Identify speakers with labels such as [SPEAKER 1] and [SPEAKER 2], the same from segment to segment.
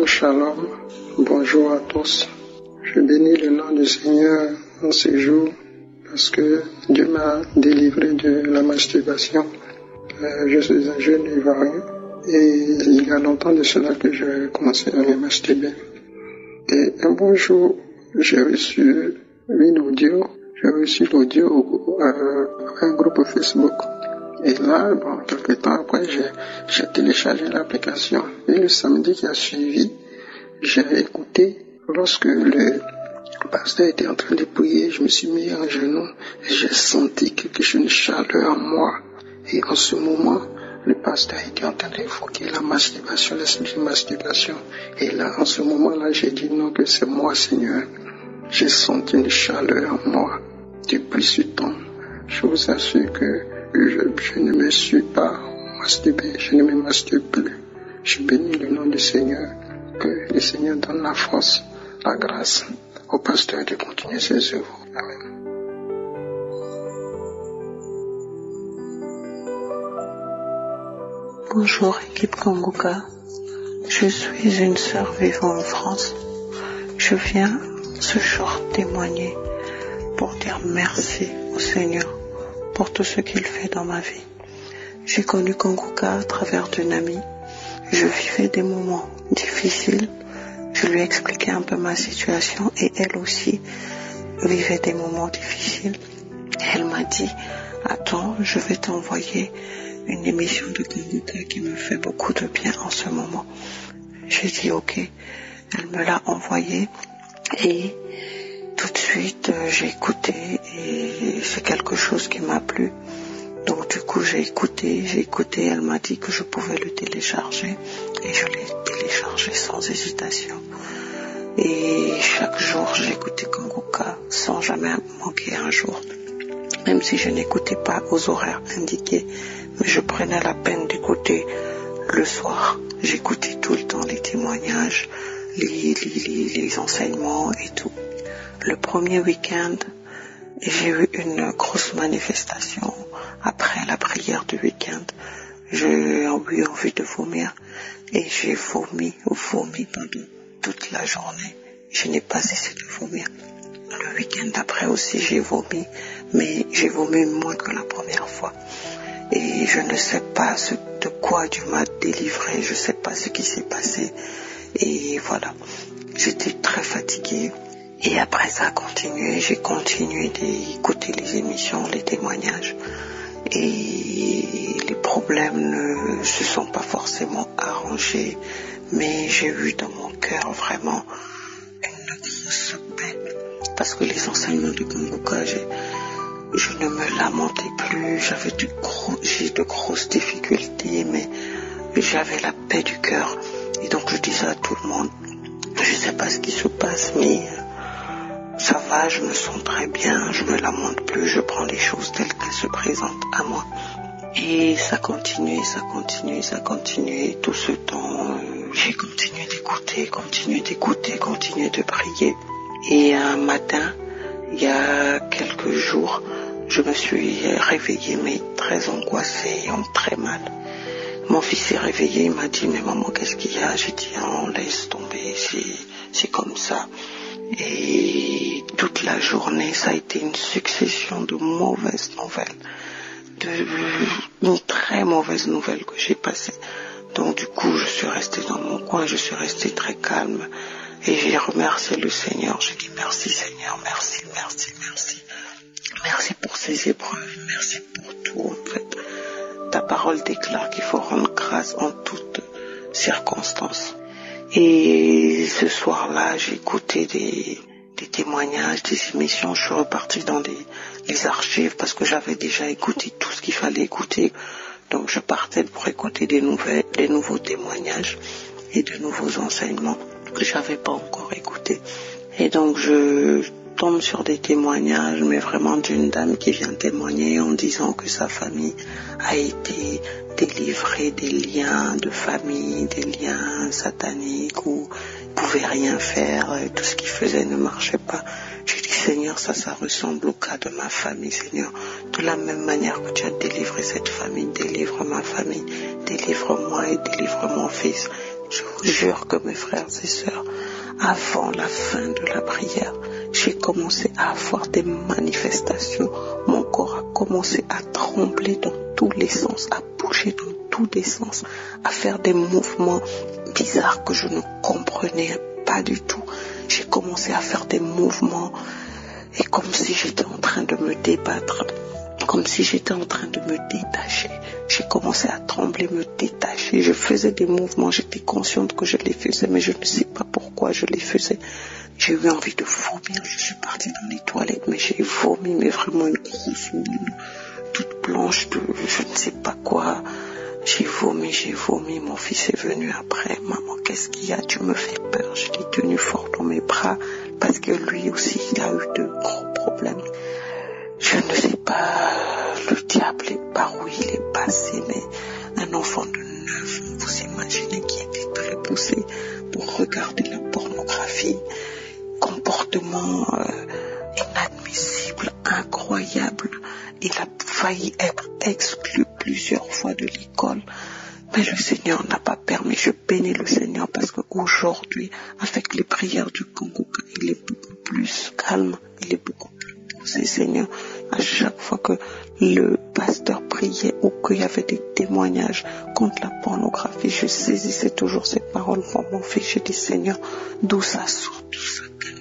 [SPEAKER 1] Shalom, shalom. Bonjour à tous. Je bénis le nom du Seigneur en ce jour parce que Dieu m'a délivré de la masturbation. Je suis un jeune Ivoirien et il y a longtemps de cela que j'ai commencé à me masturber. Et un bon jour, j'ai reçu une audio. J'ai reçu l'audio à un groupe Facebook. Et là, quelques temps après, j'ai téléchargé l'application. Et le samedi qui a suivi, j'ai écouté. Lorsque le pasteur était en train de prier, je me suis mis en genoux et j'ai senti quelque chose de chaleur en moi. Et en ce moment, le pasteur était en train d'évoquer la masturbation, l'esprit de masturbation. Et là, en ce moment-là, j'ai dit non, que c'est moi, Seigneur. J'ai senti une chaleur en moi. Depuis ce temps, je vous assure que je ne me suis pas masturbé, je ne me masturbe plus. Je bénis le nom du Seigneur, que le Seigneur donne la force, la grâce au pasteur de continuer ses œuvres. Amen.
[SPEAKER 2] Bonjour équipe Kanguka, je suis une sœur vivant en France. Je viens ce jour témoigner pour dire merci au Seigneur pour tout ce qu'il fait dans ma vie. J'ai connu Kanguka à travers d'une amie. Je vivais des moments difficiles. Je lui expliquais un peu ma situation et elle aussi vivait des moments difficiles. Elle m'a dit, attends, je vais t'envoyer une émission de Kanguka qui me fait beaucoup de bien en ce moment. J'ai dit ok. Elle me l'a envoyé et tout de suite j'ai écouté et c'est quelque chose qui m'a plu. Donc du coup j'ai écouté, elle m'a dit que je pouvais le télécharger et je l'ai téléchargé sans hésitation. Et chaque jour j'écoutais Kanguka sans jamais manquer un jour. Même si je n'écoutais pas aux horaires indiqués, mais je prenais la peine d'écouter le soir. J'écoutais tout le temps les témoignages, les enseignements et tout. Le premier week-end, j'ai eu une grosse manifestation. Après la prière du week-end, j'ai eu envie de vomir et j'ai vomi pendant toute la journée. Je n'ai pas cessé de vomir. Le week-end d'après aussi, j'ai vomi, mais j'ai vomi moins que la première fois. Et je ne sais pas de quoi Dieu m'a délivré, je ne sais pas ce qui s'est passé. Et voilà, j'étais très fatiguée. Et après ça a continué, j'ai continué d'écouter les émissions, les témoignages. Et les problèmes ne se sont pas forcément arrangés, mais j'ai eu dans mon cœur vraiment une grosse paix. Parce que les enseignements de Kanguka, je ne me lamentais plus, j'ai de grosses difficultés, mais j'avais la paix du cœur. Et donc je disais à tout le monde, je ne sais pas ce qui se passe, mais ça va, je me sens très bien, je ne me lamente plus, je prends les choses telles qu'elles se présentent à moi. Et ça continuait, tout ce temps, j'ai continué d'écouter, continué de prier. Et un matin, il y a quelques jours, je me suis réveillée, mais très angoissée et très mal. Mon fils s'est réveillé, il m'a dit, mais maman, qu'est-ce qu'il y a? J'ai dit, oh, laisse tomber, c'est comme ça. Et toute la journée, ça a été une succession de mauvaises nouvelles, une très mauvaise nouvelle que j'ai passée. Donc du coup, je suis restée dans mon coin, je suis restée très calme. Et j'ai remercié le Seigneur. J'ai dit merci Seigneur, merci. Merci pour ces épreuves, merci pour tout en fait. Ta parole déclare qu'il faut rendre grâce en toutes circonstances. Et ce soir-là, j'ai écouté des témoignages, des émissions. Je suis repartie dans les archives parce que j'avais déjà écouté tout ce qu'il fallait écouter. Donc je partais pour écouter des nouveaux témoignages et de nouveaux enseignements que j'avais pas encore écouté. Et donc je tombe sur des témoignages, mais vraiment d'une dame qui vient témoigner en disant que sa famille a été délivrée des liens de famille, des liens sataniques où il pouvait rien faire, et tout ce qu'il faisait ne marchait pas. J'ai dit Seigneur, ça ressemble au cas de ma famille, Seigneur. De la même manière que tu as délivré cette famille, délivre ma famille, délivre-moi et délivre mon fils. Je vous jure que mes frères et sœurs, avant la fin de la prière, j'ai commencé à avoir des manifestations. Mon corps a commencé à trembler dans tous les sens, à bouger dans tous les sens, à faire des mouvements bizarres que je ne comprenais pas du tout. J'ai commencé à faire des mouvements et comme si j'étais en train de me débattre, comme si j'étais en train de me détacher. J'ai commencé à trembler, me détacher. Je faisais des mouvements, j'étais consciente que je les faisais, mais je ne sais pas pourquoi je les faisais. J'ai eu envie de vomir, je suis partie dans les toilettes, mais j'ai vomi, mais vraiment une grosse boule, toute blanche, je ne sais pas quoi. J'ai vomi, mon fils est venu après. Maman, qu'est-ce qu'il y a? Tu me fais peur. Je l'ai tenu fort dans mes bras parce que lui aussi, il a eu de gros problèmes. Je ne sais pas, le diable est par où il est passé, mais un enfant de 9 ans, vous imaginez, qui était très poussé pour regarder la pornographie, comportement inadmissible, incroyable. Il a failli être exclu plusieurs fois de l'école. Mais le Seigneur n'a pas permis. Je bénis le Seigneur parce qu'aujourd'hui, avec les prières du Congo, il est beaucoup plus calme, il est beaucoup plus posé, Seigneur. À chaque fois que le pasteur priait ou qu'il y avait des témoignages contre la pornographie, je saisissais toujours ces paroles pour mon fils. Je dis, Seigneur, d'où ça sort, d'où ça vient.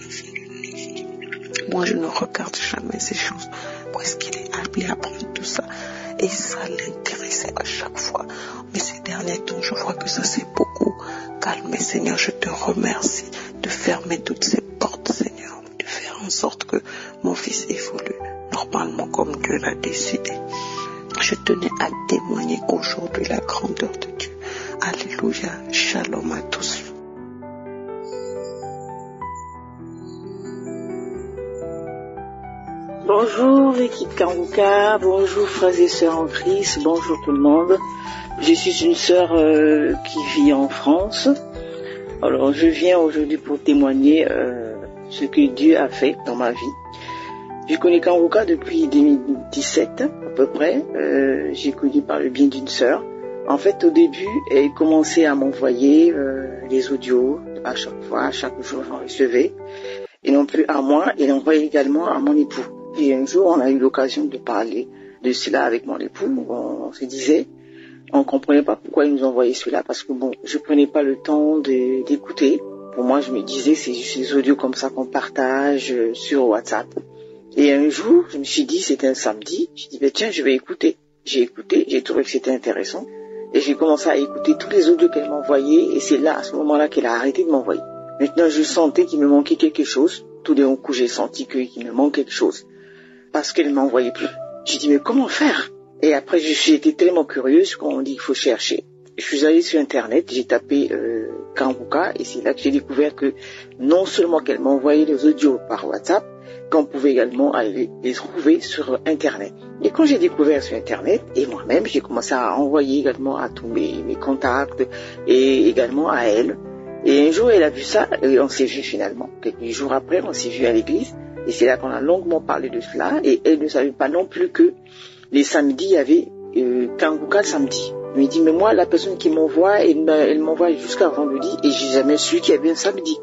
[SPEAKER 2] Moi, je ne regarde jamais ces choses. Où est-ce qu'il est appelé à prendre tout ça? Et ça l'intéressait à chaque fois. Mais ces derniers temps, je vois que ça s'est beaucoup calmé. Seigneur, je te remercie de fermer toutes ces portes, Seigneur. De faire en sorte que mon fils évolue normalement comme Dieu l'a décidé. Je tenais à témoigner aujourd'hui la grandeur de Dieu. Alléluia. Shalom à tous.
[SPEAKER 3] Bonjour l'équipe Kanguka, bonjour frères et sœurs en Christ, bonjour tout le monde. Je suis une sœur qui vit en France. Alors je viens aujourd'hui pour témoigner ce que Dieu a fait dans ma vie. Je connais Kanguka depuis 2017 à peu près. J'ai connu par le bien d'une sœur. En fait au début, elle commençait à m'envoyer les audios à chaque fois, chaque jour j'en recevais. Et non plus à moi, elle envoyait également à mon époux. Et un jour, on a eu l'occasion de parler de cela avec mon époux. On se disait, on comprenait pas pourquoi il nous envoyait cela, parce que bon, je prenais pas le temps d'écouter. Pour moi, je me disais, c'est juste des audios comme ça qu'on partage sur WhatsApp. Et un jour, je me suis dit, c'était un samedi, je dis, tiens, je vais écouter. J'ai écouté, j'ai trouvé que c'était intéressant. Et j'ai commencé à écouter tous les audios qu'elle m'envoyait, et c'est là, à ce moment-là, qu'elle a arrêté de m'envoyer. Maintenant, je sentais qu'il me manquait quelque chose. Tout d'un coup, j'ai senti qu'il me manque quelque chose. Parce qu'elle ne m'envoyait plus. J'ai dit, mais comment faire? Et après, j'ai été tellement curieuse qu'on dit qu'il faut chercher. Je suis allée sur Internet, j'ai tapé Kanguka, et c'est là que j'ai découvert que non seulement qu'elle m'envoyait les audios par WhatsApp, qu'on pouvait également aller les trouver sur Internet. Et quand j'ai découvert sur Internet, et moi-même, j'ai commencé à envoyer également à tous mes contacts, et également à elle. Et un jour, elle a vu ça, et on s'est vu finalement. Quelques jours après, on s'est vu à l'église. Et c'est là qu'on a longuement parlé de cela. Et elle ne savait pas non plus que les samedis, il y avait Kanguka le samedi. Elle me dit, mais moi, la personne qui m'envoie, elle m'envoie jusqu'à vendredi. Et j'ai jamais su qu'il y avait un samedi.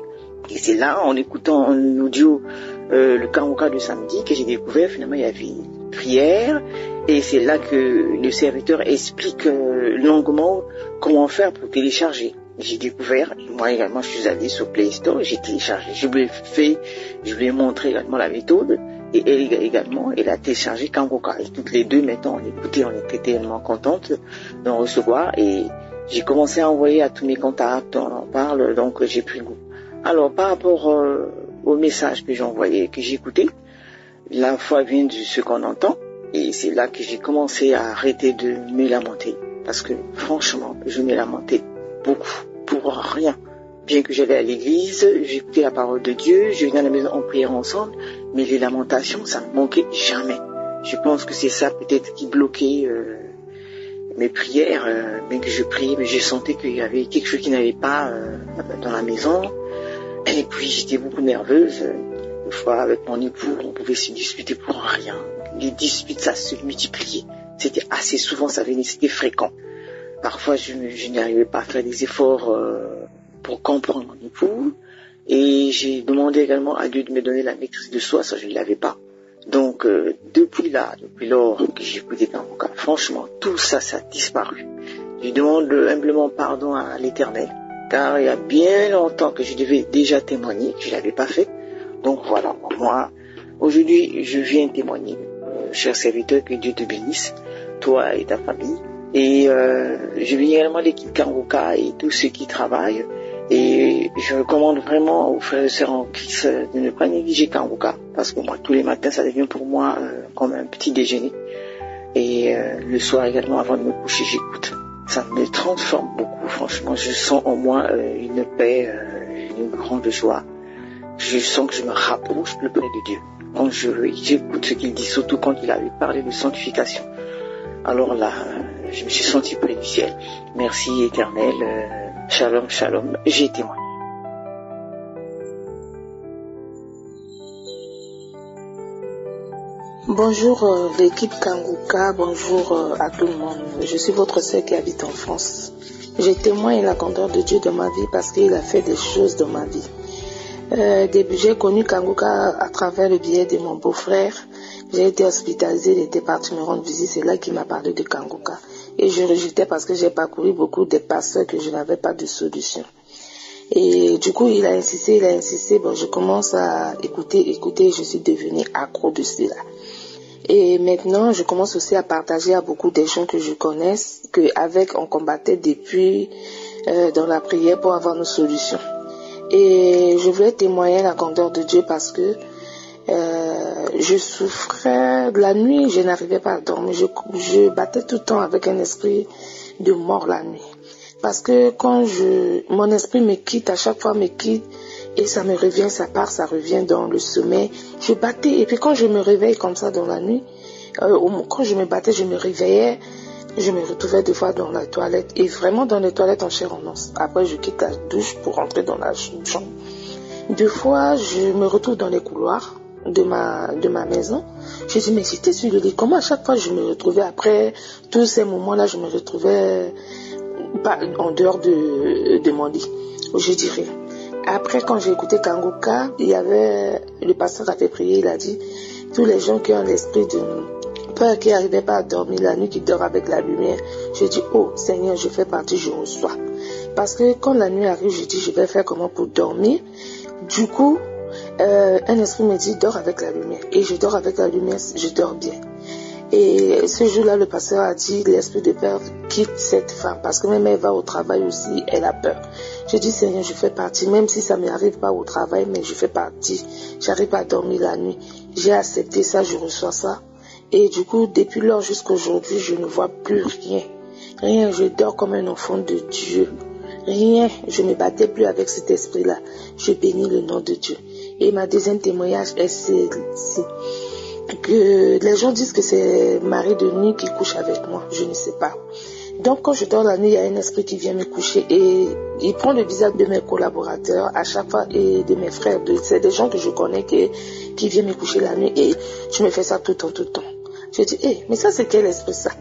[SPEAKER 3] Et c'est là, en écoutant en audio le Kanguka du samedi, que j'ai découvert finalement il y avait une prière. Et c'est là que le serviteur explique longuement comment faire pour télécharger. J'ai découvert, et moi également je suis allé sur Play Store, j'ai téléchargé, je lui ai montré également la méthode, et elle également, elle a téléchargé Kanguka. Et toutes les deux maintenant on écoutait, on était tellement contentes d'en recevoir, et j'ai commencé à envoyer à tous mes contacts, on en parle, donc j'ai pris goût. Alors par rapport au message que j'ai envoyé, que j'ai écouté, la foi vient de ce qu'on entend, et c'est là que j'ai commencé à arrêter de me lamenter, parce que franchement, je me lamentais beaucoup, pour rien. Bien que j'allais à l'église, j'écoutais la parole de Dieu, je venais à la maison en prière ensemble, mais les lamentations, ça me manquait jamais. Je pense que c'est ça peut-être qui bloquait mes prières, bien que je priais, mais je sentais qu'il y avait quelque chose qui n'allait pas dans la maison. Et puis j'étais beaucoup nerveuse. Une fois avec mon époux, on pouvait se disputer pour rien. Les disputes, ça se multipliait. C'était assez souvent, ça venait, c'était fréquent. parfois je n'arrivais pas à faire des efforts pour comprendre mon époux. Et j'ai demandé également à Dieu de me donner la maîtrise de soi, ça je ne l'avais pas. Donc depuis lors que j'ai écouté Kanguka, franchement, tout ça, ça a disparu. Je demande humblement pardon à l'Éternel, car il y a bien longtemps que je devais déjà témoigner, que je ne l'avais pas fait. Donc voilà, moi, aujourd'hui, je viens témoigner. Cher serviteur, que Dieu te bénisse, toi et ta famille. Et je bénis également l'équipe Kanguka et tous ceux qui travaillent. Et je recommande vraiment aux frères et sœurs en Christ de ne pas négliger Kanguka, parce que moi, tous les matins, ça devient pour moi comme un petit déjeuner. Et le soir également, avant de me coucher, j'écoute. Ça me transforme beaucoup, franchement. Je sens en moi une paix, une grande joie. Je sens que je me rapproche plus près de Dieu. Quand j'écoute ce qu'il dit, surtout quand il avait parlé de sanctification. Alors là, je me suis senti près du ciel. Merci Éternel. Shalom, shalom. J'ai témoigné.
[SPEAKER 4] Bonjour l'équipe Kanguka, bonjour à tout le monde. Je suis votre sœur qui habite en France. Je témoigne la grandeur de Dieu dans ma vie parce qu'il a fait des choses dans ma vie. J'ai connu Kanguka à travers le biais de mon beau-frère. J'ai été hospitalisée, il était parti me rendre visite, c'est là qu'il m'a parlé de Kanguka. Et je rejetais parce que j'ai parcouru beaucoup de pasteurs que je n'avais pas de solution. Et du coup, il a insisté, bon, je commence à écouter, je suis devenue accro de cela. Et maintenant, je commence aussi à partager à beaucoup de gens que je connaisse, qu'avec on combattait depuis dans la prière pour avoir nos solutions. Et je voulais témoigner la grandeur de Dieu parce que je souffrais de la nuit, je n'arrivais pas à dormir. Je battais tout le temps avec un esprit de mort la nuit. Parce que quand mon esprit me quitte, à chaque fois me quitte, et ça me revient, ça part, ça revient dans le sommeil. Je battais, et puis quand je me réveille comme ça dans la nuit, quand je me battais, je me réveillais, je me retrouvais des fois dans la toilette, et vraiment dans les toilettes en chair en os. Après, je quitte la douche pour rentrer dans la chambre. Deux fois, je me retrouve dans les couloirs de ma maison. Je dis, mais j'étais sur le lit. Comment à chaque fois je me retrouvais, après tous ces moments-là, je me retrouvais pas en dehors de mon lit. Je dis rien. Après, quand j'ai écouté Kanguka, le pasteur avait prié, il a dit, tous les gens qui ont l'esprit de peur, qui n'arrivaient pas à dormir la nuit, qui dorment avec la lumière, je dis, oh Seigneur, je fais partie, je reçois. Parce que quand la nuit arrive, je dis, je vais faire comment pour dormir. Du coup, un esprit me dit, dors avec la lumière. Et je dors avec la lumière, je dors bien. Et ce jour-là, le pasteur a dit, l'esprit de peur quitte cette femme. Parce que même elle va au travail aussi, elle a peur. Je dis, Seigneur, je fais partie. Même si ça ne m'arrive pas au travail, mais je fais partie. J'arrive à dormir la nuit. J'ai accepté ça, je reçois ça. Et du coup, depuis lors jusqu'à aujourd'hui, je ne vois plus rien. Rien, je dors comme un enfant de Dieu. Rien, je ne me battais plus avec cet esprit-là. Je bénis le nom de Dieu. Et ma deuxième témoignage est celle-ci. Que les gens disent que c'est Marie de nuit qui couche avec moi. Je ne sais pas. Donc quand je dors la nuit, il y a un esprit qui vient me coucher et il prend le visage de mes collaborateurs à chaque fois et de mes frères. C'est des gens que je connais qui viennent me coucher la nuit et je me fais ça tout le temps. Je dis, mais ça c'est quel esprit ça?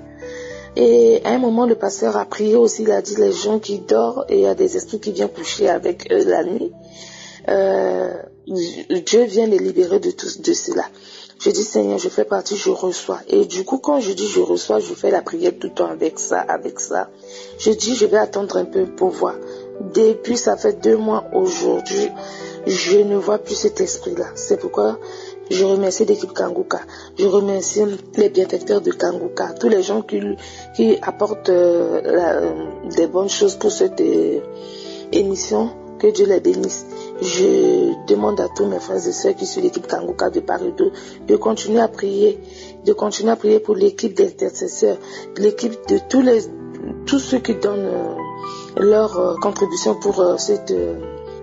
[SPEAKER 4] Et à un moment, le pasteur a prié aussi, il a dit, les gens qui dorment et il y a des esprits qui viennent coucher avec eux la nuit. Dieu vient les libérer de tout de cela. Je dis, Seigneur, je fais partie, je reçois. Et du coup, quand je dis je reçois, je fais la prière tout le temps avec ça. Je dis, je vais attendre un peu pour voir. Depuis, ça fait 2 mois aujourd'hui, je ne vois plus cet esprit-là. C'est pourquoi je remercie l'équipe Kanguka. Je remercie les bienfaiteurs de Kanguka. Tous les gens qui apportent des bonnes choses pour cette émission. Que Dieu les bénisse. Je demande à tous mes frères et sœurs qui sont l'équipe Kanguka de Paris 2 de continuer à prier, pour l'équipe d'intercesseurs, l'équipe de tous ceux qui donnent leur contribution pour cette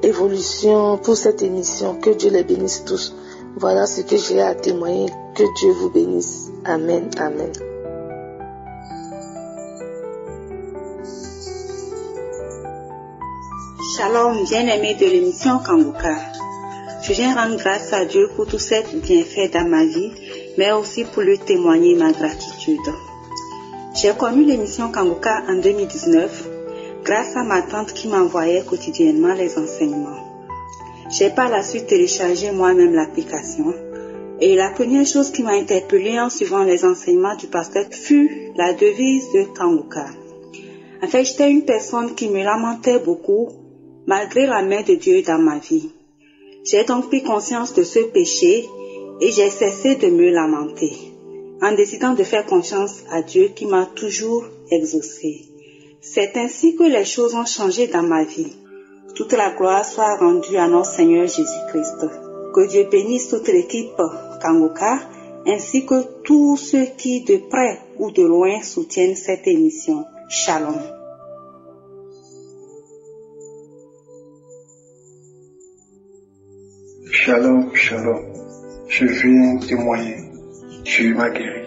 [SPEAKER 4] évolution, pour cette émission. Que Dieu les bénisse tous. Voilà ce que j'ai à témoigner. Que Dieu vous bénisse. Amen. Amen.
[SPEAKER 5] Shalom, bien-aimé de l'émission Kanguka. Je viens rendre grâce à Dieu pour tous ces bienfaits dans ma vie, mais aussi pour lui témoigner ma gratitude. J'ai connu l'émission Kanguka en 2019 grâce à ma tante qui m'envoyait quotidiennement les enseignements. J'ai par la suite téléchargé moi-même l'application et la première chose qui m'a interpellée en suivant les enseignements du pasteur fut la devise de Kanguka. En fait, j'étais une personne qui me lamentait beaucoup malgré la main de Dieu dans ma vie. J'ai donc pris conscience de ce péché et j'ai cessé de me lamenter en décidant de faire confiance à Dieu qui m'a toujours exaucé. C'est ainsi que les choses ont changé dans ma vie. Toute la gloire soit rendue à notre Seigneur Jésus-Christ. Que Dieu bénisse toute l'équipe Kanguka ainsi que tous ceux qui de près ou de loin soutiennent cette émission. Shalom.
[SPEAKER 1] Shalom, shalom. Je viens témoigner. Dieu m'a guéri.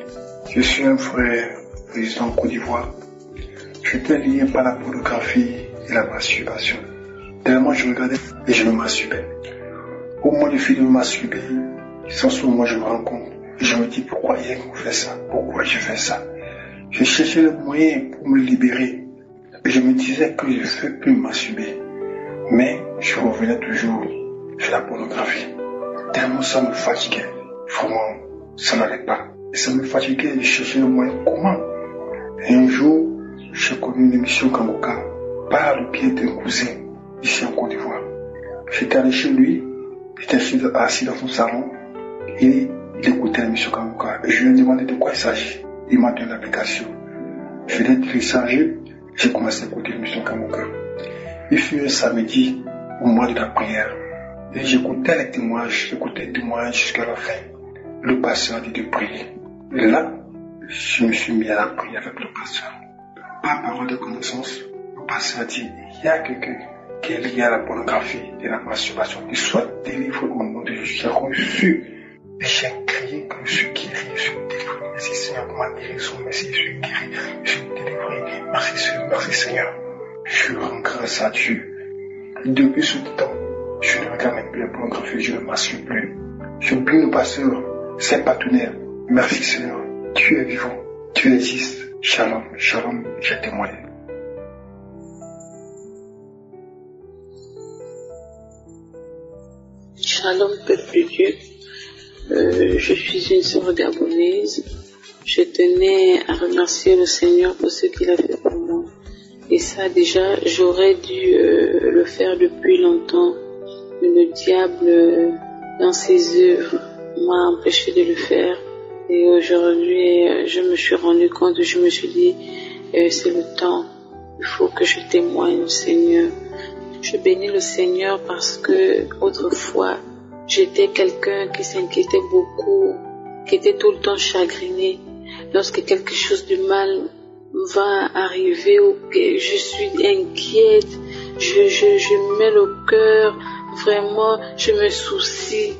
[SPEAKER 1] Je suis un frère résident en Côte d'Ivoire. J'étais lié par la pornographie et la masturbation. Tellement je regardais et je me masturbais. Au moment de finir de me masturber, sans ce moment je me rends compte. Et je me dis pourquoi il fait ça? Pourquoi je fais ça? Je cherchais le moyen pour me libérer. Et je me disais que je ne fais plus me masturber. Mais je revenais toujours sur la pornographie. Tellement ça me fatiguait. Vraiment, ça n'allait pas. Et ça me fatiguait de chercher le moyen. Comment? Et un jour, j'ai connu une émission Kanguka par le biais d'un cousin ici en Côte d'Ivoire. J'étais allé chez lui, j'étais assis dans son salon et il écoutait l'émission Kanguka. Et je lui ai demandé de quoi il s'agit. Il m'a donné l'application. Je l'ai téléchargé, j'ai commencé à écouter l'émission Kanguka. Il fut un samedi au mois de la prière. Et j'écoutais les témoignages jusqu'à la fin. Le pasteur a dit de prier. Et là, je me suis mis à la prière avec le pasteur. Par parole de connaissance, le pasteur a dit, il y a quelqu'un qui est lié à la pornographie et la masturbation. Il soit délivré au nom de Jésus. J'ai reçu et j'ai crié que je suis guéri, je suis délivré. Merci Seigneur pour ma guérison. Merci, je suis guéri, je suis délivré. Merci Seigneur. Je rends grâce à Dieu. Depuis ce temps, je ne regarde même plus la pornographie, je ne masturbe plus. Je prie le pasteur, ses partenaires. Merci Seigneur, tu es vivant, tu existes. Shalom, shalom, j'ai témoigné.
[SPEAKER 6] Shalom, peuple de Dieu. Je suis une sœur gabonaise. Je tenais à remercier le Seigneur pour ce qu'il a fait pour moi. Et ça, déjà, j'aurais dû le faire depuis longtemps. Le diable, dans ses œuvres, m'a empêché de le faire. Et aujourd'hui, je me suis rendu compte, je me suis dit, c'est le temps. Il faut que je témoigne au Seigneur. Je bénis le Seigneur parce que autrefois, j'étais quelqu'un qui s'inquiétait beaucoup, qui était tout le temps chagriné. Lorsque quelque chose de mal va arriver ou que je suis inquiète, je mets le cœur, vraiment, je me soucie,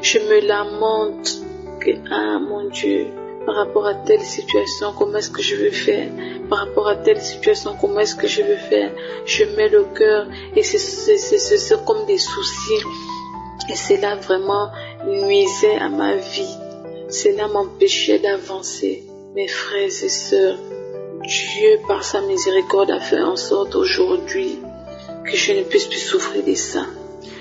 [SPEAKER 6] je me lamente que, ah mon Dieu, par rapport à telle situation, comment est-ce que je vais faire? Par rapport à telle situation, comment est-ce que je vais faire? Je mets le cœur et c'est comme des soucis. Et cela vraiment nuisait à ma vie. Cela m'empêchait d'avancer. Mes frères et sœurs, Dieu, par sa miséricorde, a fait en sorte aujourd'hui que je ne puisse plus souffrir de ça.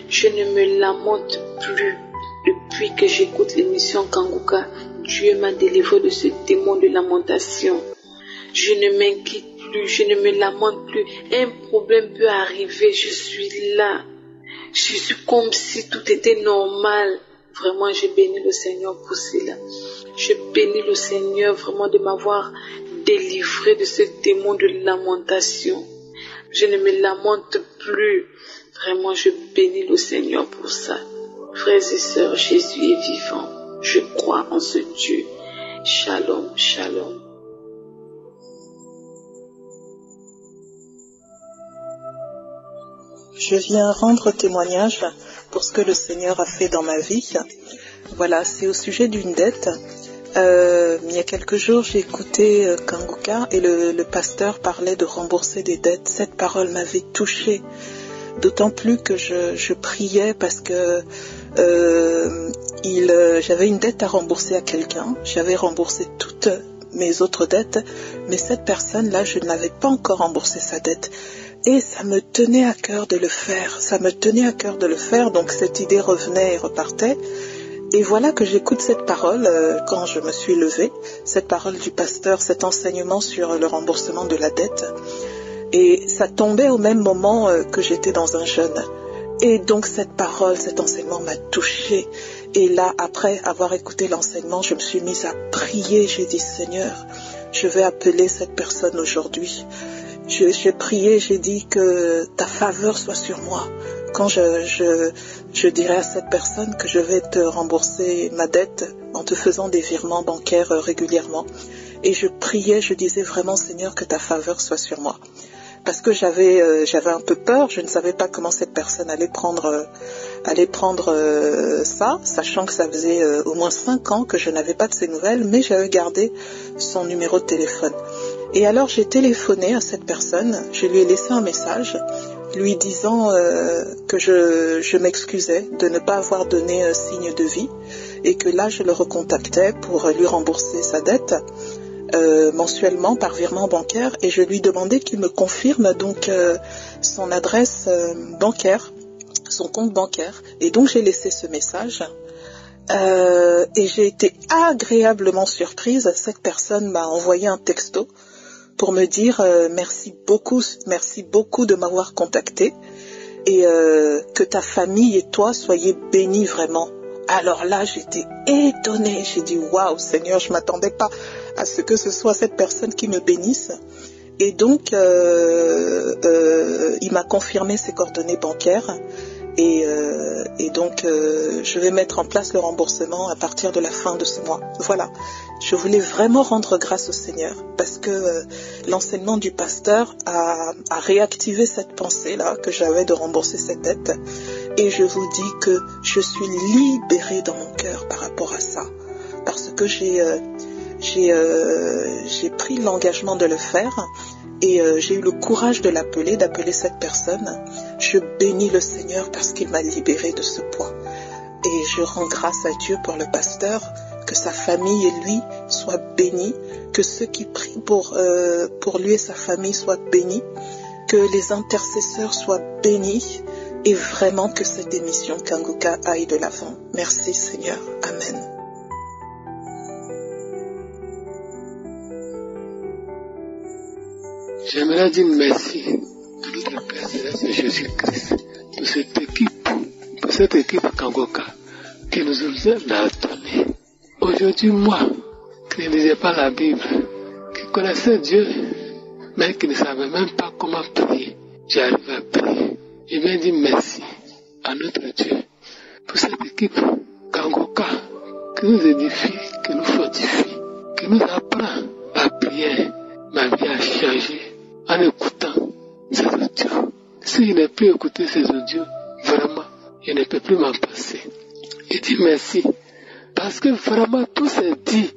[SPEAKER 6] Je ne me lamente plus. Depuis que j'écoute l'émission Kanguka, Dieu m'a délivré de ce démon de lamentation. Je ne m'inquiète plus, je ne me lamente plus. Un problème peut arriver, je suis là. Je suis comme si tout était normal. Vraiment, je bénis le Seigneur pour cela. Je bénis le Seigneur vraiment de m'avoir délivré de ce démon de lamentation. Je ne me lamente plus. Vraiment, je bénis le Seigneur pour ça. Frères et sœurs, Jésus est vivant. Je crois en ce Dieu. Shalom, shalom.
[SPEAKER 7] Je viens rendre témoignage pour ce que le Seigneur a fait dans ma vie. Voilà, c'est au sujet d'une dette. Il y a quelques jours, j'ai écouté Kanguka et le pasteur parlait de rembourser des dettes. Cette parole m'avait touchée, d'autant plus que je priais parce que j'avais une dette à rembourser à quelqu'un. J'avais remboursé toute mes autres dettes, mais cette personne-là, je n'avais pas encore remboursé sa dette. Et ça me tenait à cœur de le faire, donc cette idée revenait et repartait. Et voilà que j'écoute cette parole quand je me suis levée, cette parole du pasteur, cet enseignement sur le remboursement de la dette. Et ça tombait au même moment que j'étais dans un jeûne. Et donc cette parole, cet enseignement m'a touchée. Et là, après avoir écouté l'enseignement, je me suis mise à prier. J'ai dit, Seigneur, je vais appeler cette personne aujourd'hui. J'ai prié, j'ai dit que ta faveur soit sur moi. Quand je dirai à cette personne que je vais te rembourser ma dette en te faisant des virements bancaires régulièrement. Et je priais, je disais vraiment, Seigneur, que ta faveur soit sur moi. Parce que j'avais un peu peur, je ne savais pas comment cette personne allait prendre ça, sachant que ça faisait au moins 5 ans que je n'avais pas de ses nouvelles, mais j'avais gardé son numéro de téléphone. Et alors j'ai téléphoné à cette personne, je lui ai laissé un message lui disant que je m'excusais de ne pas avoir donné signe de vie et que là je le recontactais pour lui rembourser sa dette mensuellement par virement bancaire, et je lui demandais qu'il me confirme donc son adresse bancaire, son compte bancaire. Et donc j'ai laissé ce message et j'ai été agréablement surprise. Cette personne m'a envoyé un texto pour me dire merci beaucoup de m'avoir contacté et que ta famille et toi soyez bénis vraiment. Alors là, j'étais étonnée, j'ai dit waouh Seigneur, je ne m'attendais pas à ce que ce soit cette personne qui me bénisse. Et donc, il m'a confirmé ses coordonnées bancaires. Et donc, je vais mettre en place le remboursement à partir de la fin de ce mois. Voilà, je voulais vraiment rendre grâce au Seigneur parce que l'enseignement du pasteur a réactivé cette pensée-là que j'avais de rembourser cette dette. Et je vous dis que je suis libérée dans mon cœur par rapport à ça. Parce que j'ai pris l'engagement de le faire et j'ai eu le courage de d'appeler cette personne. Je bénis le Seigneur parce qu'il m'a libérée de ce poids. Et je rends grâce à Dieu pour le pasteur, que sa famille et lui soient bénis, que ceux qui prient pour lui et sa famille soient bénis, que les intercesseurs soient bénis, et vraiment que cette émission Kanguka aille de l'avant. Merci Seigneur. Amen.
[SPEAKER 8] J'aimerais dire merci à notre Père Céleste Jésus-Christ pour cette équipe Kanguka qui nous a donné. Aujourd'hui, moi, qui ne lisais pas la Bible, qui connaissais Dieu, mais qui ne savais même pas comment prier, j'arrive à prier. Je viens dire merci à notre Dieu pour cette équipe Kanguka qui nous édifie, qui nous fortifie, qui nous apprend à prier. Ma vie a changé en écoutant ces audios. Si je n'ai plus écouté ces audios, vraiment, je ne peux plus m'en passer. Je dis merci parce que vraiment tout s'est dit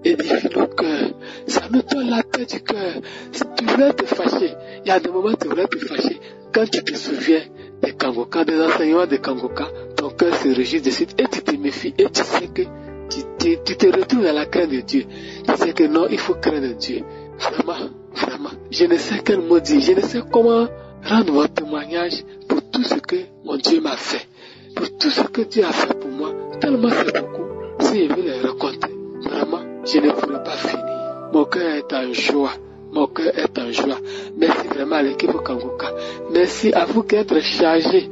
[SPEAKER 8] édifie nos cœurs. Ça nous donne la paix du cœur. Si tu voulais te fâcher, il y a des moments où tu voulais te fâcher. Quand tu te souviens des Kanguka, des enseignements de Kanguka, ton cœur se réjouit de suite et tu te méfies et tu sais que tu te retrouves dans la crainte de Dieu. Tu sais que non, il faut craindre Dieu. Vraiment, je ne sais quel mot dire, je ne sais comment rendre mon témoignage pour tout ce que mon Dieu m'a fait, pour tout ce que Dieu a fait pour moi, tellement c'est beaucoup. Si je veux les raconter, vraiment, je ne pourrais pas finir. Mon cœur est en joie. Merci vraiment à l'équipe Kanguka. Merci à vous qui êtes chargés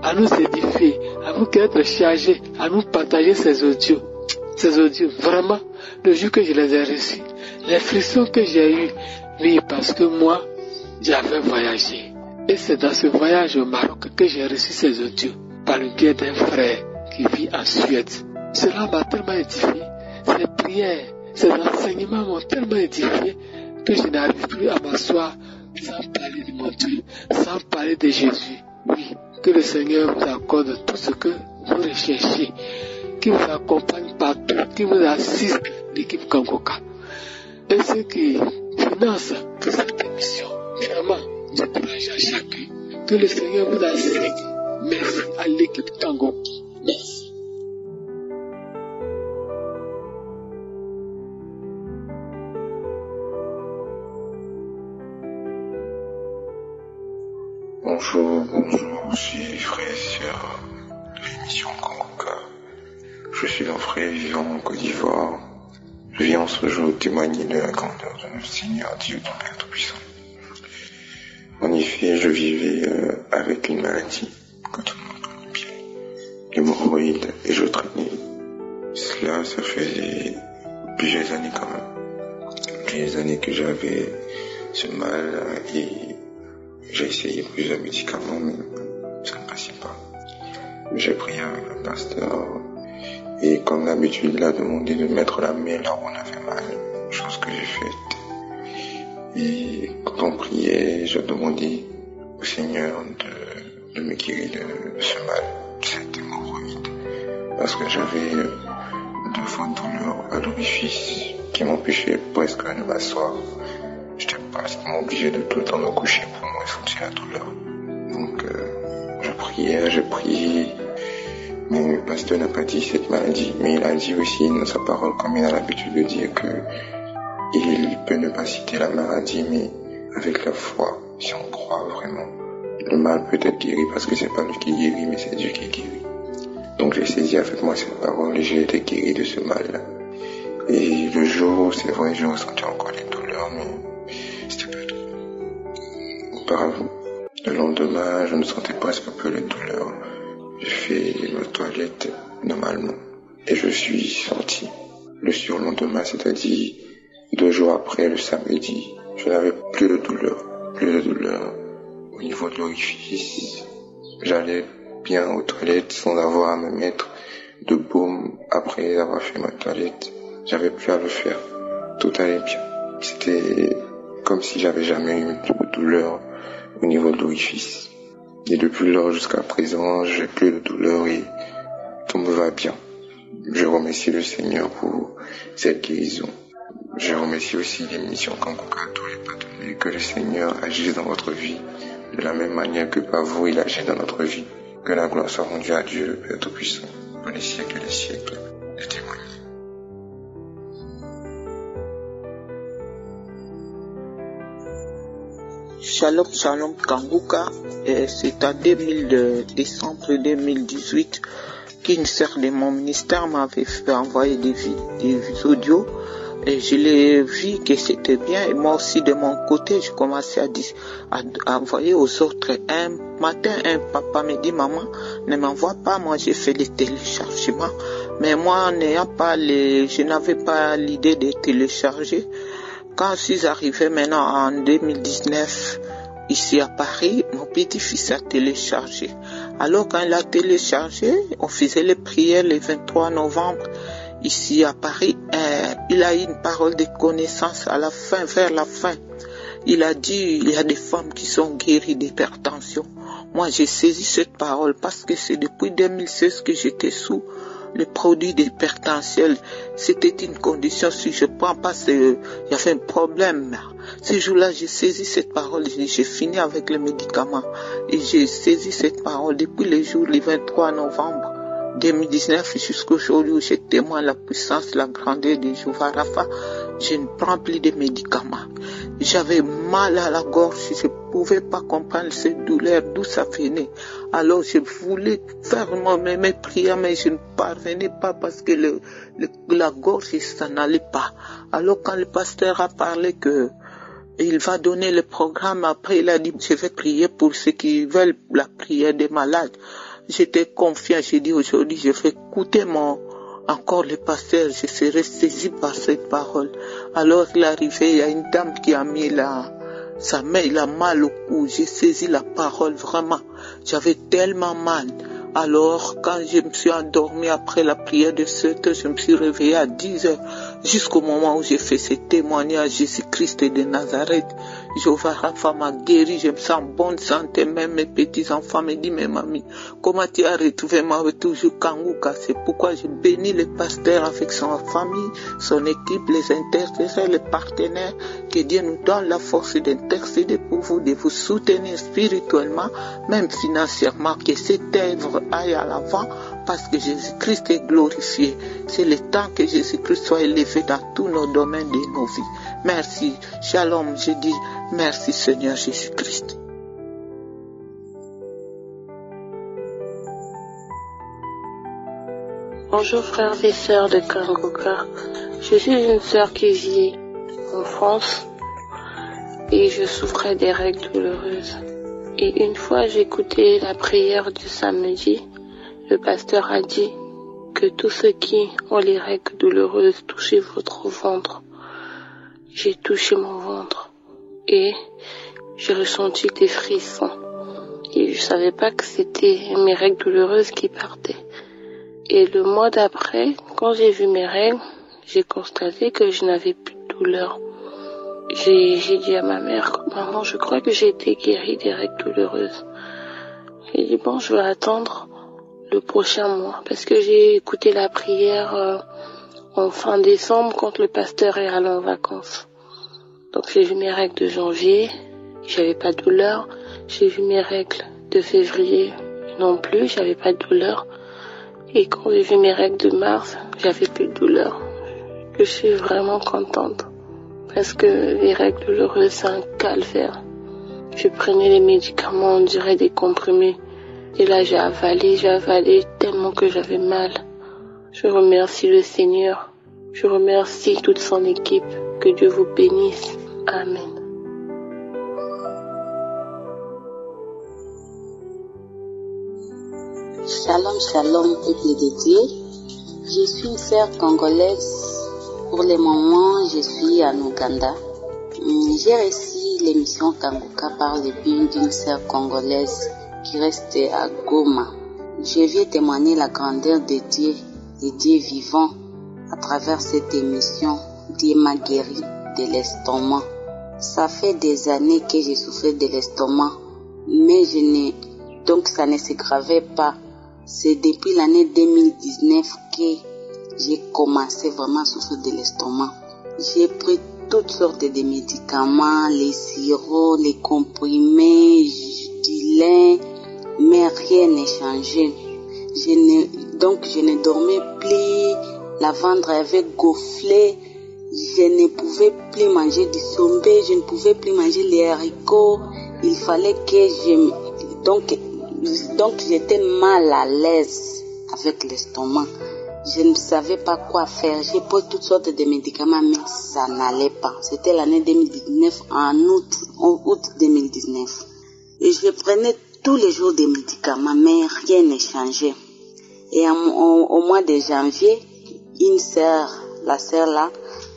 [SPEAKER 8] à nous édifier, à vous qui êtes chargés à nous partager ces audios. Vraiment, le jour que je les ai reçus, les frissons que j'ai eus, oui, parce que moi, j'avais voyagé. Et c'est dans ce voyage au Maroc que j'ai reçu ces audios par le biais d'un frère qui vit en Suède. Cela m'a tellement édifié. Ces prières, ces enseignements m'ont tellement édifié que je n'arrive plus à m'asseoir sans parler de mon Dieu, sans parler de Jésus. Oui, que le Seigneur vous accorde tout ce que vous recherchez, qui vous accompagne partout, qui vous assiste, l'équipe Kanguka. Et ceux qui financent toute cette émission, vraiment, j'encourage à chacun que le Seigneur vous assiste. Merci à l'équipe Kanguka. Merci.
[SPEAKER 9] Bonjour, je suis frère et sœur de l'émission Kanguka. Je suis un frère vivant en Côte d'Ivoire. Je viens en ce jour témoigner de la grandeur de notre Seigneur Dieu du Père Tout-Puissant. En effet, je vivais avec une maladie, que tout le monde connaît bien, l'hémorroïde, et je traînais. Ça faisait plusieurs années quand même. Plusieurs années que j'avais ce mal et j'ai essayé plusieurs médicaments, mais ça ne passait pas. J'ai prié avec le pasteur et comme d'habitude, il a demandé de mettre la main là où on avait mal, chose que j'ai faite. Et quand on priait, je demandais au Seigneur de me guérir de ce mal, de cette hémorroïde, parce que j'avais 2 fois de douleur à l'orifice qui m'empêchait presque de m'asseoir. J'étais pratiquement obligé de tout le temps me coucher pour me ressentir la douleur. Donc, j'ai prié, mais le pasteur n'a pas dit cette maladie, mais il a dit aussi dans sa parole, comme il a l'habitude de dire, que il peut ne pas citer la maladie, mais avec la foi, si on croit vraiment, le mal peut être guéri, parce que c'est pas lui qui guérit, mais c'est Dieu qui guérit. Donc j'ai saisi avec moi cette parole et j'ai été guéri de ce mal-là. Et le jour, c'est vrai, je ressentais encore les douleurs, mais c'était pas tout. Auparavant, le lendemain, je ne sentais presque peu les douleurs. J'ai fait ma toilette normalement et je suis sorti. Le surlendemain, c'est-à-dire 2 jours après, le samedi, je n'avais plus de douleur au niveau de l'orifice. J'allais bien aux toilettes sans avoir à me mettre de baume après avoir fait ma toilette. J'avais plus à le faire. Tout allait bien. C'était comme si j'avais jamais eu de douleur au niveau de l'orifice. Et depuis lors jusqu'à présent, j'ai plus de douleur et tout me va bien. Je remercie le Seigneur pour cette guérison. Je remercie aussi l'émission Kanguka, tous les partenaires, que le Seigneur agisse dans votre vie de la même manière que par vous il agit dans notre vie. Que la gloire soit rendue à Dieu, Père Tout-Puissant, pour les siècles et les siècles. Je témoigne.
[SPEAKER 10] Shalom, shalom Kanguka. C'est à décembre 2018 qu'une sœur de mon ministère m'avait fait envoyer des audios. Et je l'ai vu que c'était bien. Et moi aussi, de mon côté, je commençais à envoyer aux autres. Un matin, un papa me dit, maman, ne m'envoie pas. Moi, j'ai fait les téléchargements. Mais moi, je n'avais pas l'idée de télécharger. Quand je suis arrivé maintenant en 2019, ici à Paris, mon petit-fils a téléchargé. Alors, quand il a téléchargé, on faisait les prières le 23 novembre. Ici à Paris, il a eu une parole de connaissance à la fin, vers la fin. Il a dit, il y a des femmes qui sont guéries d'hypertension. Moi, j'ai saisi cette parole parce que c'est depuis 2016 que j'étais sous le produit d'hypertension. C'était une condition, si je prends pas, il y avait un problème. Ce jour-là, j'ai saisi cette parole, j'ai fini avec les médicaments. Et j'ai saisi cette parole depuis le jour, le 23 novembre. 2019 jusqu'aujourd'hui où je témoigne la puissance, la grandeur de Jéhovah Rapha, je ne prends plus de médicaments. J'avais mal à la gorge, je ne pouvais pas comprendre cette douleur, d'où ça venait. Alors je voulais faire mes prières, mais je ne parvenais pas parce que la gorge, ça n'allait pas. Alors quand le pasteur a parlé que il va donner le programme, après il a dit, je vais prier pour ceux qui veulent la prière des malades. J'étais confiant, j'ai dit aujourd'hui, je vais écouter encore le pasteur, je serai saisi par cette parole. Alors il est arrivé, il y a une dame qui a mis sa main, il a mal au cou, j'ai saisi la parole vraiment. J'avais tellement mal. Alors, quand je me suis endormi après la prière de 7 heures, je me suis réveillé à 10 heures, jusqu'au moment où j'ai fait ce témoignage, Jésus-Christ de Nazareth. Jéhovah Rapha m'a guéri, je me sens en bonne santé, même mes petits-enfants me disent, mais mamie, comment tu as retrouvé moi toujours Kanguka? C'est pourquoi je bénis le pasteur avec son famille, son équipe, les intercesseurs, les partenaires, que Dieu nous donne la force d'intercéder pour vous, de vous soutenir spirituellement, même financièrement, que cette œuvre aille à l'avant, parce que Jésus-Christ est glorifié. C'est le temps que Jésus-Christ soit élevé dans tous nos domaines de nos vies. Merci. Shalom, je dis merci Seigneur Jésus-Christ.
[SPEAKER 11] Bonjour frères et sœurs de Kanguka. Je suis une sœur qui vit en France et je souffrais des règles douloureuses. Et une fois j'écoutais la prière du samedi, le pasteur a dit que tous ceux qui ont les règles douloureuses, touchez votre ventre. J'ai touché mon ventre et j'ai ressenti des frissons. Et je savais pas que c'était mes règles douloureuses qui partaient. Et le mois d'après, quand j'ai vu mes règles, j'ai constaté que je n'avais plus de douleur. J'ai dit à ma mère, maman, je crois que j'ai été guérie des règles douloureuses. J'ai dit, bon, je vais attendre le prochain mois, parce que j'ai écouté la prière en fin décembre quand le pasteur est allé en vacances. Donc j'ai vu mes règles de janvier, j'avais pas de douleur. J'ai vu mes règles de février non plus, j'avais pas de douleur. Et quand j'ai vu mes règles de mars, j'avais plus de douleur. Je suis vraiment contente. Parce que les règles douloureuses, c'est un calvaire. Je prenais les médicaments, on dirait des comprimés. Et là, j'ai avalé tellement que j'avais mal. Je remercie le Seigneur. Je remercie toute son équipe. Que Dieu vous bénisse. Amen.
[SPEAKER 12] Shalom, shalom, peuple de Dieu. Je suis une sœur congolaise. Pour le moment, je suis en Ouganda. J'ai reçu l'émission Kanguka par le biais d'une sœur congolaise qui reste à Goma. Je viens témoigner la grandeur de Dieu vivant à travers cette émission. Dieu m'a guéri de l'estomac. Ça fait des années que je souffrais de l'estomac, mais donc ça ne s'aggravait pas. C'est depuis l'année 2019 que j'ai commencé vraiment à souffrir de l'estomac. J'ai pris toutes sortes de médicaments, les sirops, les comprimés, du lait, mais rien n'a changé. Je ne dormais plus, la ventre avait gonflé, je ne pouvais plus manger du sombé, je ne pouvais plus manger les haricots. Il fallait que donc j'étais mal à l'aise avec l'estomac. Je ne savais pas quoi faire. J'ai pris toutes sortes de médicaments, mais ça n'allait pas. C'était l'année 2019, en août 2019. Et je prenais tous les jours des médicaments, mais rien n'a changé. Et au mois de janvier, une sœur, la sœur là,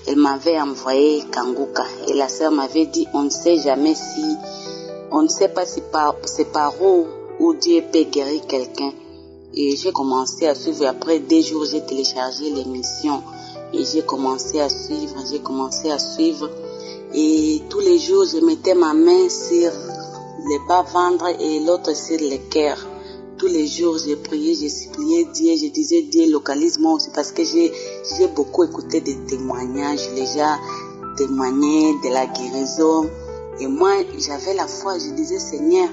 [SPEAKER 12] elle m'avait envoyé Kanguka. Et la sœur m'avait dit, on ne sait jamais on ne sait pas si c'est par où Dieu peut guérir quelqu'un. Et j'ai commencé à suivre. Après 2 jours, j'ai téléchargé l'émission. Et j'ai commencé à suivre. Et tous les jours, je mettais ma main sur le bas-ventre et l'autre sur le cœur. Tous les jours, j'ai prié, j'ai supplié Dieu. Je disais, Dieu, localise-moi aussi. Parce que j'ai beaucoup écouté des témoignages. J'ai déjà témoigné de la guérison. Et moi, j'avais la foi. Je disais, Seigneur,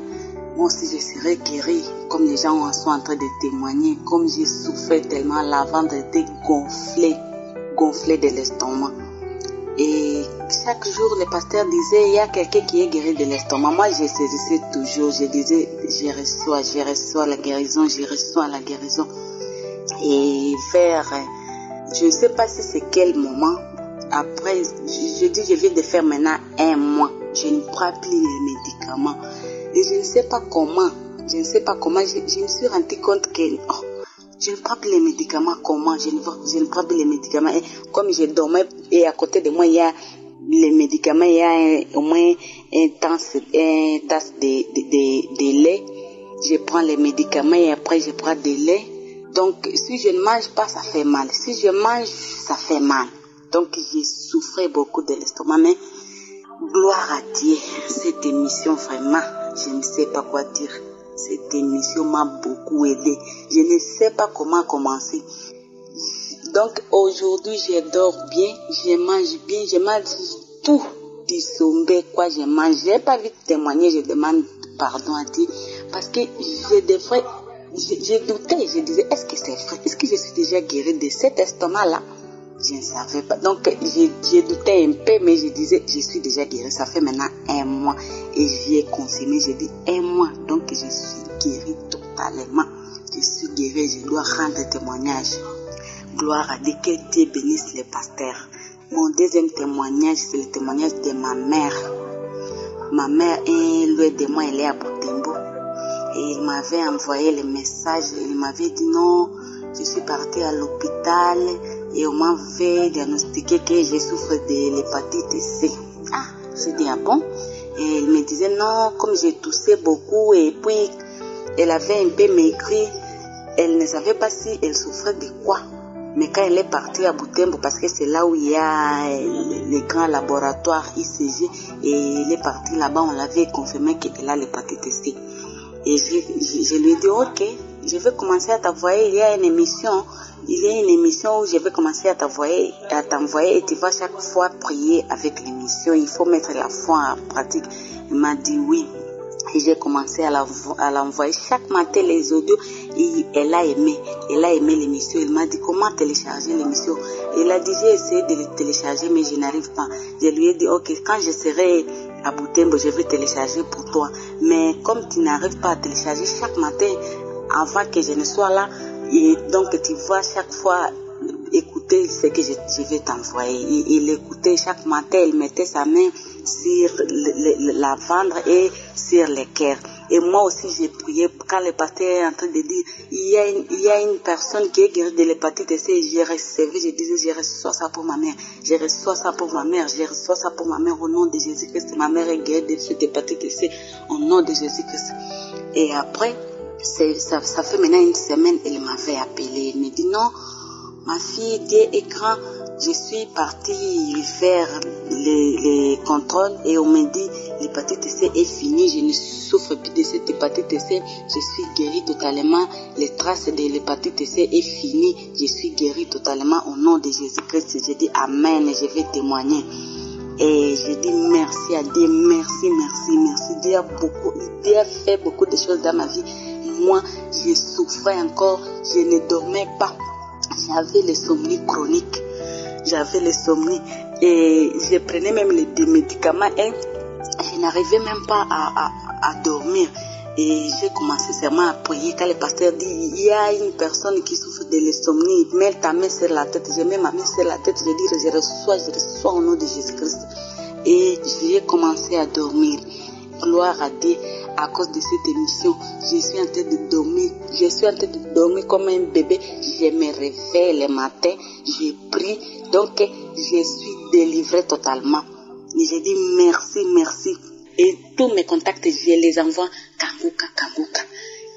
[SPEAKER 12] moi aussi je serai guérie, comme les gens sont en train de témoigner, comme j'ai souffert tellement, la ventre était gonflée de l'estomac. Et chaque jour, le pasteur disait, il y a quelqu'un qui est guéri de l'estomac. Moi, je saisissais toujours, je disais, je reçois la guérison, je reçois la guérison. Et vers, je ne sais pas si c'est quel moment, après, je dis, je viens de faire maintenant 1 mois, je ne prends plus les médicaments. Et je ne sais pas comment, je me suis rendu compte que je ne prends plus les médicaments. Comment je ne prends plus les médicaments. Et comme je dormais et à côté de moi, il y a les médicaments, il y a au moins une tasse de lait. Je prends les médicaments et après je prends des lait. Donc si je ne mange pas, ça fait mal. Si je mange, ça fait mal. Donc j'ai souffert beaucoup de l'estomac. Mais gloire à Dieu, cette émission vraiment, je ne sais pas quoi dire. Cette émission m'a beaucoup aidé. Je ne sais pas comment commencer. Donc aujourd'hui, je dors bien, je mange tout du sombé, quoi je mange. Je n'ai pas vu témoigner, je demande pardon à Dieu. Parce que j'ai douté, je disais, est-ce que c'est vrai? Est-ce que je suis déjà guérie de cet estomac-là? Je ne savais pas. Donc, j'ai douté un peu, mais je disais, je suis déjà guérie. Ça fait maintenant 1 mois. Et j'y ai consommé, j'ai dit 1 mois. Donc, je suis guérie totalement. Je suis guérie, je dois rendre témoignage.
[SPEAKER 5] Gloire à Dieu, que Dieu bénisse les pasteurs. Mon deuxième témoignage, c'est le témoignage de ma mère. Ma mère est loin de moi, elle est à Butembo. Et il m'avait envoyé le message, il m'avait dit non, je suis partie à l'hôpital et on m'avait diagnostiqué que je souffre de l'hépatite C. Ah, j'ai dit ah bon? Et elle me disait non, comme j'ai toussé beaucoup et puis elle avait un peu maigri, elle ne savait pas si elle souffrait de quoi. Mais quand elle est partie à Butembo, parce que c'est là où il y a les grands laboratoires ICG, et elle est partie là-bas, on l'avait confirmé qu'elle a l'hépatite C. Et je lui ai dit, ok, je vais commencer à t'envoyer, il y a une émission où je vais commencer à t'envoyer et tu vas chaque fois prier avec l'émission, il faut mettre la foi en pratique. Il m'a dit oui. Et j'ai commencé à l'envoyer chaque matin les audios et elle a aimé l'émission. Elle m'a dit comment télécharger l'émission. Elle a dit j'ai essayé de le télécharger mais je n'arrive pas. Je lui ai dit ok, quand je serai à Butembo je vais télécharger pour toi. Mais comme tu n'arrives pas à télécharger chaque matin avant que je ne sois là, et donc tu vas chaque fois écouter ce que je vais t'envoyer. Il écoutait chaque matin, il mettait sa main sur la ventre et sur les cœurs. Et moi aussi j'ai prié quand le pasteur est en train de dire il y a une personne qui est guérie de l'hépatite C. Je disais je reçois ça pour ma mère, je reçois ça pour ma mère, je reçois ça pour ma mère au nom de Jésus-Christ. Ma mère est guérie de cette hépatite C au nom de Jésus-Christ. Et après ça fait maintenant une semaine, elle m'avait appelé, elle me dit non ma fille, Dieu est grand. Je suis partie faire les contrôles et on me dit l'hépatite C est finie, je ne souffre plus de cette hépatite C, je suis guérie totalement, les traces de l'hépatite C est finie, je suis guérie totalement au nom de Jésus-Christ. Je dis amen et je vais témoigner. Et je dis merci à Dieu, merci. Dieu a fait beaucoup de choses dans ma vie. Moi, je souffrais encore, je ne dormais pas. J'avais l'insomnie chronique. Et je prenais même des médicaments et je n'arrivais même pas à dormir. Et j'ai commencé seulement à prier quand le pasteur dit il y a une personne qui souffre de l'insomnie, mets ta main sur la tête. Je mets ma main sur la tête, je dis je reçois au nom de Jésus-Christ. Et j'ai commencé à dormir. Gloire à Dieu, à cause de cette émission, je suis en train de dormir comme un bébé. Je me réveille le matin, je prie, donc je suis délivrée totalement. Et je dis merci. Et tous mes contacts, je les envoie Kanguka.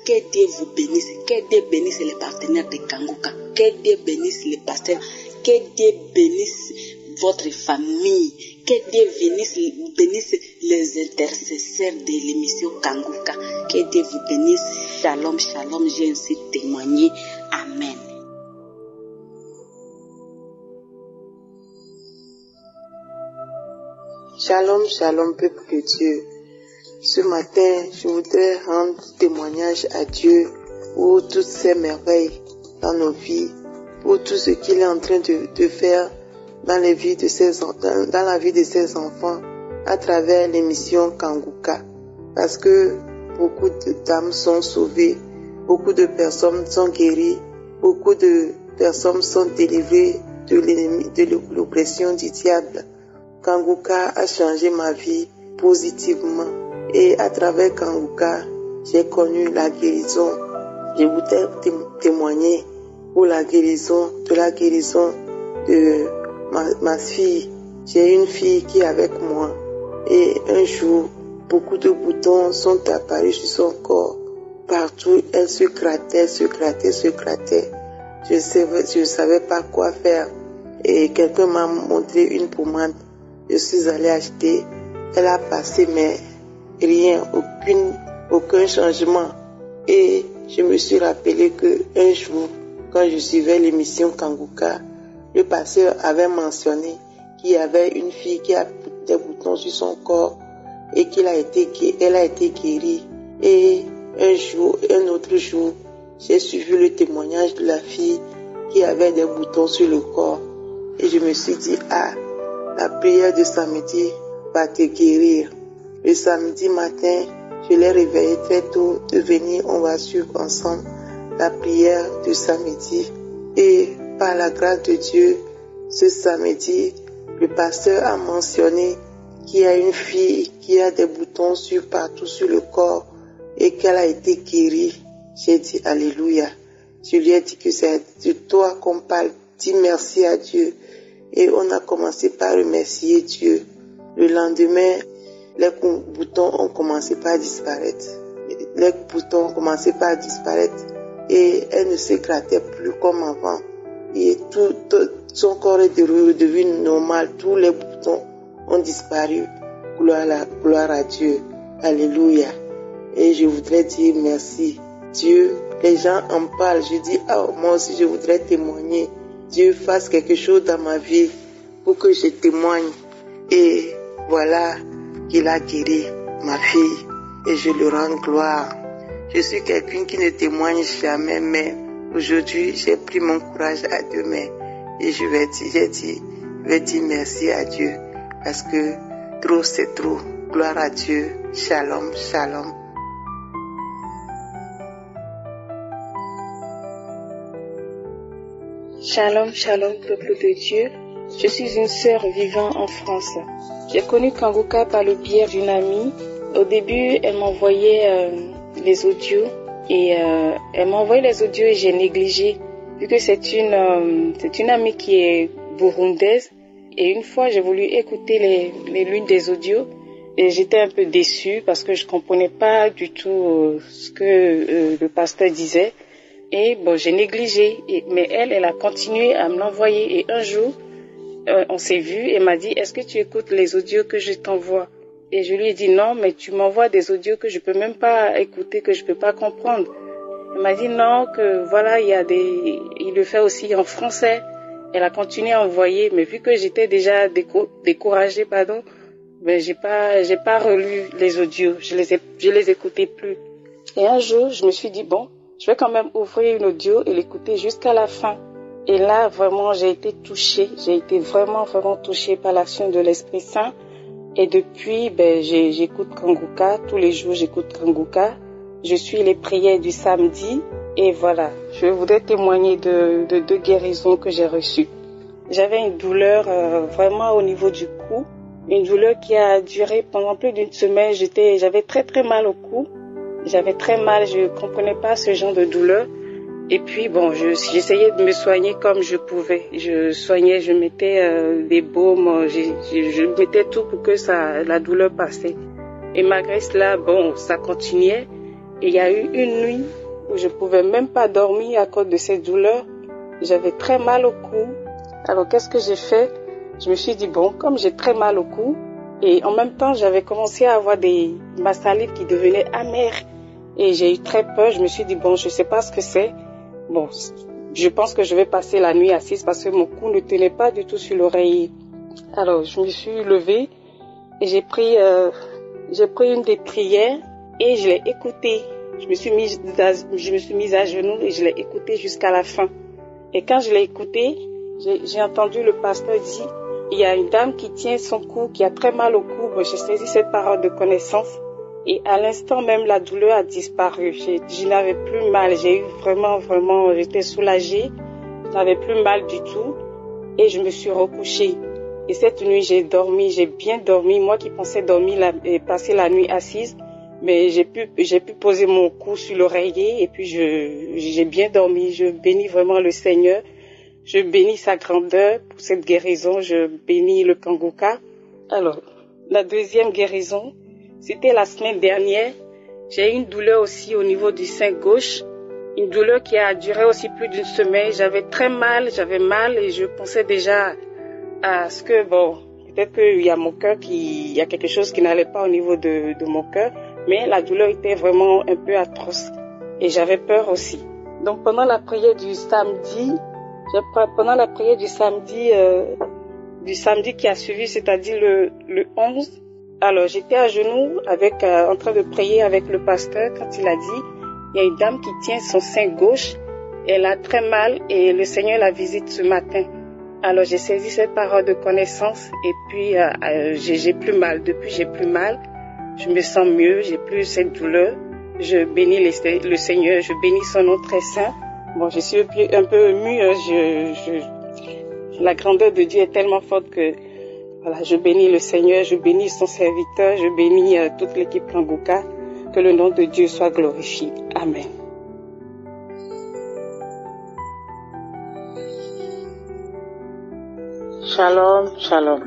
[SPEAKER 5] Que Dieu vous bénisse, que Dieu bénisse les partenaires de Kanguka, que Dieu bénisse les pasteurs, que Dieu bénisse votre famille, que Dieu bénisse les intercesseurs de l'émission Kanguka, que Dieu vous bénisse. Shalom, j'ai ainsi témoigné. Amen.
[SPEAKER 13] Shalom, peuple de Dieu. Ce matin, je voudrais rendre témoignage à Dieu pour toutes ces merveilles dans nos vies, pour tout ce qu'il est en train de faire dans la vie de ses enfants à travers l'émission Kanguka. Parce que beaucoup d'âmes sont sauvées, beaucoup de personnes sont guéries, beaucoup de personnes sont délivrées de l'oppression du diable. Kanguka a changé ma vie positivement et à travers Kanguka, j'ai connu la guérison. Je voudrais témoigner pour la guérison de ma fille. J'ai une fille qui est avec moi et un jour, beaucoup de boutons sont apparus sur son corps. Partout, elle se grattait. Je ne savais pas quoi faire et quelqu'un m'a montré une pommade. Je suis allée acheter. Elle a passé, mais rien, aucun changement. Et je me suis rappelé que un jour, quand je suivais l'émission Kanguka, le pasteur avait mentionné qu'il y avait une fille qui a des boutons sur son corps et elle a été guérie. Et un autre jour, j'ai suivi le témoignage de la fille qui avait des boutons sur le corps. Et je me suis dit, la prière de samedi va te guérir. Le samedi matin, je l'ai réveillé très tôt de venir, on va suivre ensemble la prière de samedi. Et par la grâce de Dieu, ce samedi, le pasteur a mentionné qu'il y a une fille qui a des boutons partout sur le corps et qu'elle a été guérie. J'ai dit Alléluia. Je lui ai dit que c'est de toi qu'on parle. Dis merci à Dieu. Et on a commencé par remercier Dieu. Le lendemain, les boutons ont commencé par disparaître. Les boutons ont commencé par disparaître et elle ne se grattait plus comme avant. Et tout son corps est devenu normal. Tous les boutons ont disparu. Gloire à Dieu. Alléluia. Et je voudrais dire merci. Dieu, les gens en parlent. Je dis, moi aussi je voudrais témoigner. Dieu fasse quelque chose dans ma vie pour que je témoigne. Et voilà qu'il a guéri ma fille. Et je lui rends gloire. Je suis quelqu'un qui ne témoigne jamais, mais aujourd'hui, j'ai pris mon courage à deux mains. Et je vais dire merci à Dieu. Parce que trop, c'est trop. Gloire à Dieu. Shalom, shalom.
[SPEAKER 11] Shalom, shalom, peuple de Dieu. Je suis une sœur vivant en France. J'ai connu Kanguka par le biais d'une amie. Au début, elle m'envoyait les audios et j'ai négligé vu que c'est une amie qui est burundaise. Et une fois, j'ai voulu écouter l'une des audios et j'étais un peu déçue parce que je comprenais pas du tout ce que le pasteur disait. Et bon, j'ai négligé. Mais elle a continué à me l'envoyer. Et un jour, on s'est vu et m'a dit, est-ce que tu écoutes les audios que je t'envoie? Et je lui ai dit, non, mais tu m'envoies des audios que je peux même pas écouter, que je peux pas comprendre. Elle m'a dit, non, que voilà, il le fait aussi en français. Elle a continué à envoyer, mais vu que j'étais déjà découragée, ben j'ai pas relu les audios. Je les écoutais plus. Et un jour, je me suis dit, bon, je vais quand même ouvrir une audio et l'écouter jusqu'à la fin. Et là, vraiment, j'ai été touchée. J'ai été vraiment, vraiment touchée par l'action de l'Esprit Saint. Et depuis, j'écoute Kanguka. Tous les jours, j'écoute Kanguka. Je suis les prières du samedi. Et voilà, je voudrais témoigner de deux guérisons que j'ai reçues. J'avais une douleur vraiment au niveau du cou. Une douleur qui a duré pendant plus d'une semaine. J'avais très, très mal au cou. J'avais très mal, je comprenais pas ce genre de douleur. Et puis bon, j'essayais de me soigner comme je pouvais. Je soignais, je mettais des baumes, je mettais tout pour que la douleur passait. Et malgré cela, bon, ça continuait. Et il y a eu une nuit où je pouvais même pas dormir à cause de cette douleur. J'avais très mal au cou. Alors qu'est-ce que j'ai fait? Je me suis dit bon, comme j'ai très mal au cou, et en même temps j'avais commencé à avoir ma salive qui devenait amère. Et j'ai eu très peur. Je me suis dit bon, je sais pas ce que c'est. Bon, je pense que je vais passer la nuit assise parce que mon cou ne tenait pas du tout sur l'oreiller. Alors, je me suis levée et j'ai pris une des prières et je l'ai écoutée. Je me suis mise à genoux et je l'ai écoutée jusqu'à la fin. Et quand je l'ai écoutée, j'ai entendu le pasteur dire, il y a une dame qui tient son cou, qui a très mal au cou. Bon, j'ai saisi cette parole de connaissance. Et à l'instant même, la douleur a disparu. Je n'avais plus mal. J'ai eu vraiment, j'étais soulagée. Je n'avais plus mal du tout. Et je me suis recouchée. Et cette nuit, j'ai bien dormi. Moi qui pensais dormir et passer la nuit assise, mais j'ai pu poser mon cou sur l'oreiller et puis j'ai bien dormi. Je bénis vraiment le Seigneur. Je bénis sa grandeur pour cette guérison. Je bénis le Kanguka. Alors, la deuxième guérison, c'était la semaine dernière. J'ai eu une douleur aussi au niveau du sein gauche. Une douleur qui a duré aussi plus d'une semaine. J'avais mal et je pensais déjà à ce que, bon, peut-être qu'il y a il y a quelque chose qui n'allait pas au niveau de mon cœur. Mais la douleur était vraiment un peu atroce. Et j'avais peur aussi. Donc pendant la prière du samedi, du samedi qui a suivi, c'est-à-dire le 11, alors j'étais à genoux en train de prier avec le pasteur quand il a dit, il y a une dame qui tient son sein gauche, elle a très mal et le Seigneur la visite ce matin. Alors j'ai saisi cette parole de connaissance et puis j'ai plus mal. Depuis j'ai plus mal, je me sens mieux, j'ai plus cette douleur. Je bénis le Seigneur, je bénis son nom très saint Bon, je suis un peu émue. La grandeur de Dieu est tellement forte que voilà, je bénis le Seigneur, je bénis son serviteur, je bénis toute l'équipe Kanguka. Que le nom de Dieu soit glorifié. Amen.
[SPEAKER 10] Shalom, shalom.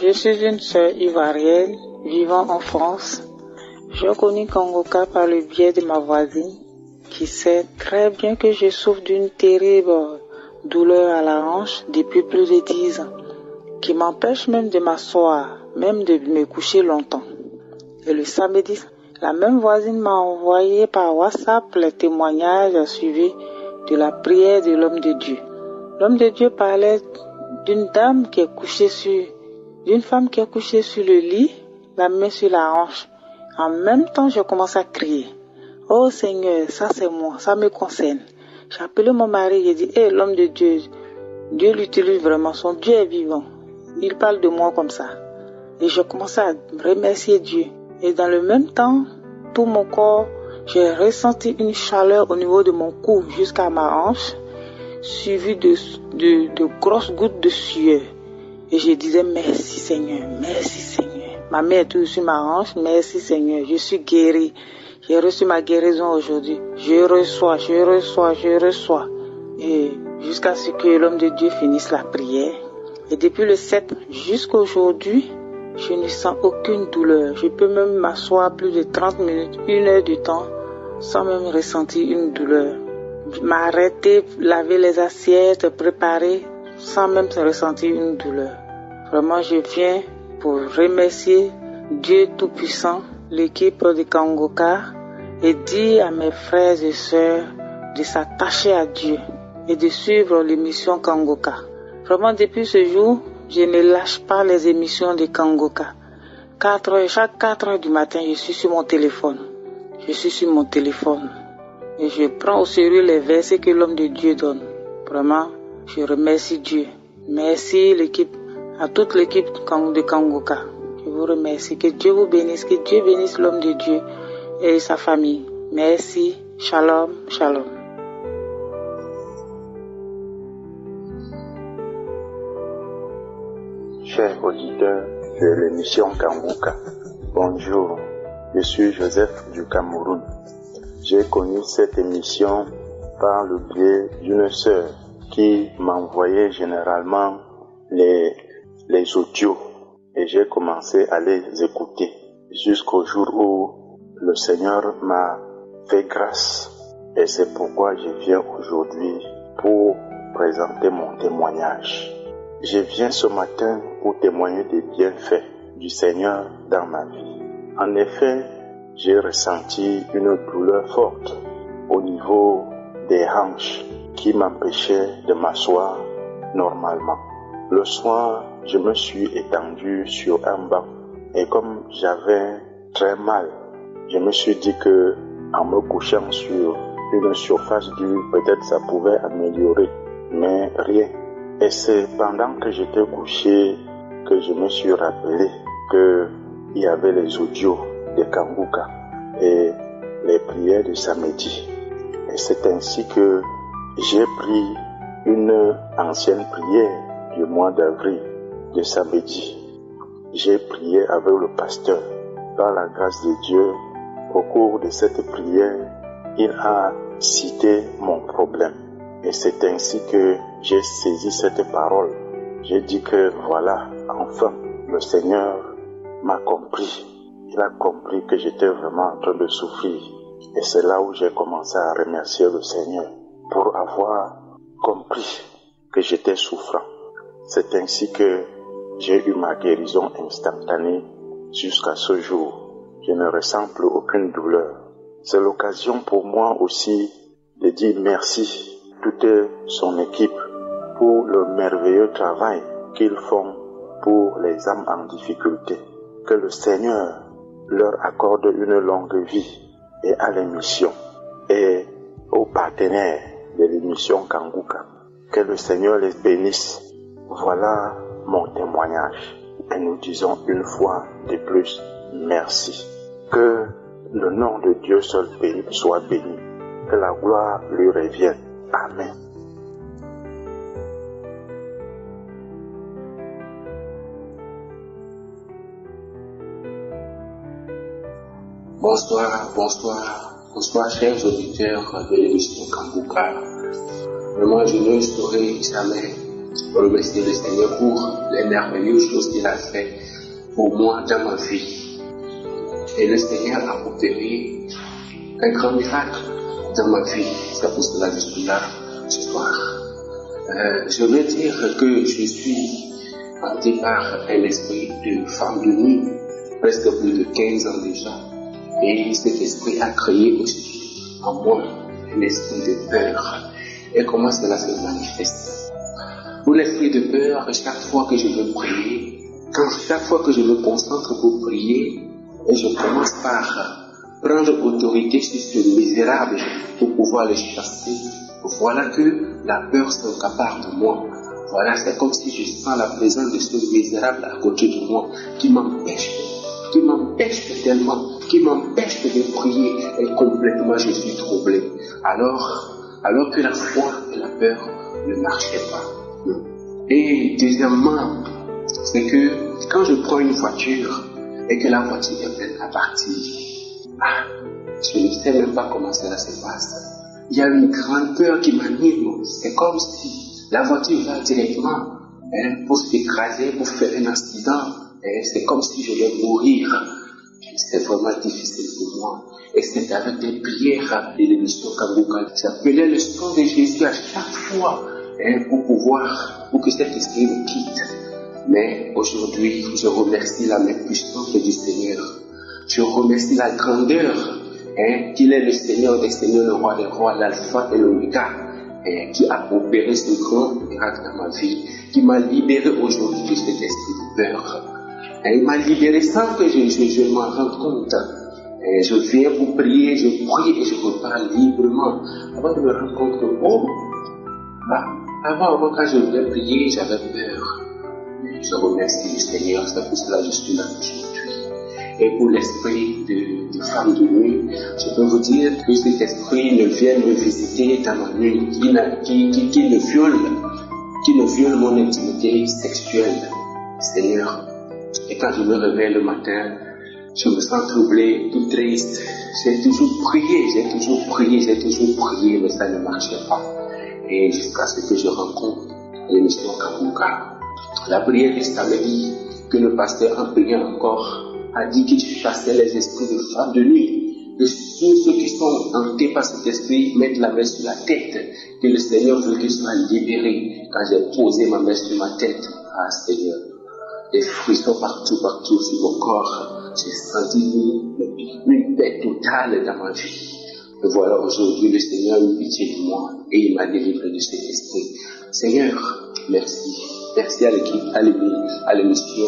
[SPEAKER 10] Je suis une sœur ivoirienne vivant en France. J'ai connu Kanguka par le biais de ma voisine qui sait très bien que je souffre d'une terrible douleur à la hanche depuis plus de 10 ans, qui m'empêche même de m'asseoir, même de me coucher longtemps. Et le samedi, la même voisine m'a envoyé par WhatsApp les témoignages suivis de la prière de l'homme de Dieu. L'homme de Dieu parlait d'une femme qui est couchée sur le lit, la main sur la hanche. En même temps, je commence à crier. Oh Seigneur, ça c'est moi, ça me concerne. J'ai appelé mon mari, j'ai dit, hey, l'homme de Dieu, Dieu l'utilise vraiment, son Dieu est vivant. Il parle de moi comme ça. Et je commence à remercier Dieu. Et dans le même temps, tout mon corps, j'ai ressenti une chaleur au niveau de mon cou jusqu'à ma hanche, suivie de grosses gouttes de sueur. Et je disais, merci Seigneur, merci Seigneur. Ma main est toujours sur ma hanche, merci Seigneur, je suis guérie. J'ai reçu ma guérison aujourd'hui. Je reçois. Et jusqu'à ce que l'homme de Dieu finisse la prière. Et depuis le 7 jusqu'à aujourd'hui, je ne sens aucune douleur. Je peux même m'asseoir plus de 30 minutes, 1 heure de temps, sans même ressentir une douleur. M'arrêter, laver les assiettes, préparer, sans même ressentir une douleur. Vraiment, je viens pour remercier Dieu Tout-Puissant, l'équipe de Kanguka, et dire à mes frères et sœurs de s'attacher à Dieu et de suivre l'émission Kanguka. Vraiment, depuis ce jour, je ne lâche pas les émissions de Kanguka. Chaque 4 heures du matin, je suis sur mon téléphone. Et je prends au sérieux les versets que l'homme de Dieu donne. Vraiment, je remercie Dieu. Merci à toute l'équipe de Kanguka. Je vous remercie. Que Dieu vous bénisse. Que Dieu bénisse l'homme de Dieu et sa famille. Merci. Shalom, shalom.
[SPEAKER 14] Chers auditeurs de l'émission Kanguka, bonjour. Je suis Joseph du Cameroun. J'ai connu cette émission par le biais d'une sœur qui m'envoyait généralement les audios et j'ai commencé à les écouter jusqu'au jour où le Seigneur m'a fait grâce et c'est pourquoi je viens aujourd'hui pour présenter mon témoignage. Je viens ce matin pour témoigner des bienfaits du Seigneur dans ma vie. En effet, j'ai ressenti une douleur forte au niveau des hanches qui m'empêchait de m'asseoir normalement. Le soir, je me suis étendu sur un banc et comme j'avais très mal, je me suis dit que en me couchant sur une surface dure, peut-être ça pouvait améliorer, mais rien. Et c'est pendant que j'étais couché que je me suis rappelé qu'il y avait les audios de Kanguka et les prières de samedi. Et c'est ainsi que j'ai pris une ancienne prière du mois d'avril, de samedi. J'ai prié avec le pasteur. Par la grâce de Dieu, au cours de cette prière, il a cité mon problème. Et c'est ainsi que j'ai saisi cette parole. J'ai dit que voilà, enfin, le Seigneur m'a compris. Il a compris que j'étais vraiment en train de souffrir. Et c'est là où j'ai commencé à remercier le Seigneur pour avoir compris que j'étais souffrant. C'est ainsi que j'ai eu ma guérison instantanée jusqu'à ce jour. Je ne ressens plus aucune douleur. C'est l'occasion pour moi aussi de dire merci à toute son équipe pour le merveilleux travail qu'ils font pour les âmes en difficulté. Que le Seigneur leur accorde une longue vie et à l'émission et aux partenaires de l'émission Kanguka. Que le Seigneur les bénisse. Voilà mon témoignage. Et nous disons une fois de plus merci. Que le nom de Dieu seul soit béni. que la gloire lui revienne. Amen.
[SPEAKER 15] Bonsoir chers auditeurs de l'émission Kanguka. Vraiment, je ne saurais jamais remercier le Seigneur pour les merveilleuses choses qu'il a fait pour moi dans ma vie. Et le Seigneur a opéré un grand miracle dans ma vie. C'est pour cela que je suis là ce soir. Je veux dire que je suis hanté par un esprit de femme de nuit, presque plus de 15 ans déjà. Et cet esprit a créé aussi en moi un esprit de peur. Et comment cela se manifeste? Pour l'esprit de peur, chaque fois que je veux prier, chaque fois que je me concentre pour prier, et je commence par prendre autorité sur ce misérable pour pouvoir le chasser, voilà que la peur s'encapare de moi. Voilà, c'est comme si je sens la présence de ce misérable à côté de moi qui m'empêche de prier, et complètement je suis troublé. Alors que la foi et la peur ne marchaient pas. Et deuxièmement, c'est que quand je prends une voiture et que la voiture est pleine à partir, je ne sais même pas comment cela se passe. Il y a une grande peur qui m'anime. C'est comme si la voiture va directement pour s'écraser, pour faire un accident. C'est comme si je vais mourir. C'est vraiment difficile pour moi. Et c'est avec des prières de l'émission Kanguka. J'appelais le sang de Jésus à chaque fois pour que cet esprit me quitte. Mais aujourd'hui, je remercie la main puissante du Seigneur. Je remercie la grandeur qu'il est le Seigneur des Seigneurs, le Roi des Rois, l'Alpha et l'Oméga, qui a opéré ce grand miracle dans ma vie, qui m'a libéré aujourd'hui de cet esprit de peur. Il m'a libéré sans que je m'en rende compte. Je viens pour prier, je prie et je repars librement. Avant de me rendre compte que, avant quand je voulais prier, j'avais peur. Mais je remercie le Seigneur, c'est pour cela que je suis là aujourd'hui. Et pour l'esprit de femme de nuit, je peux vous dire que cet esprit ne vient me visiter dans ma nuit, qui ne viole mon intimité sexuelle. Seigneur, et quand je me réveille le matin, je me sens troublé, tout triste. J'ai toujours prié, mais ça ne marchait pas. Et jusqu'à ce que je rencontre l'émission Kanguka. La prière du samedi, que le pasteur en priant encore, a dit qu'il chassait les esprits de femmes de nuit. Que ceux qui sont hantés par cet esprit mettent la main sur la tête. Que le Seigneur veut qu'ils soient libérés. Quand j'ai posé ma main sur ma tête, Seigneur, des frissons partout sur mon corps. J'ai senti une paix totale dans ma vie. Et voilà, aujourd'hui, le Seigneur a eu pitié de moi et il m'a délivré de cet esprit. Seigneur, merci. Merci à l'équipe, à l'émission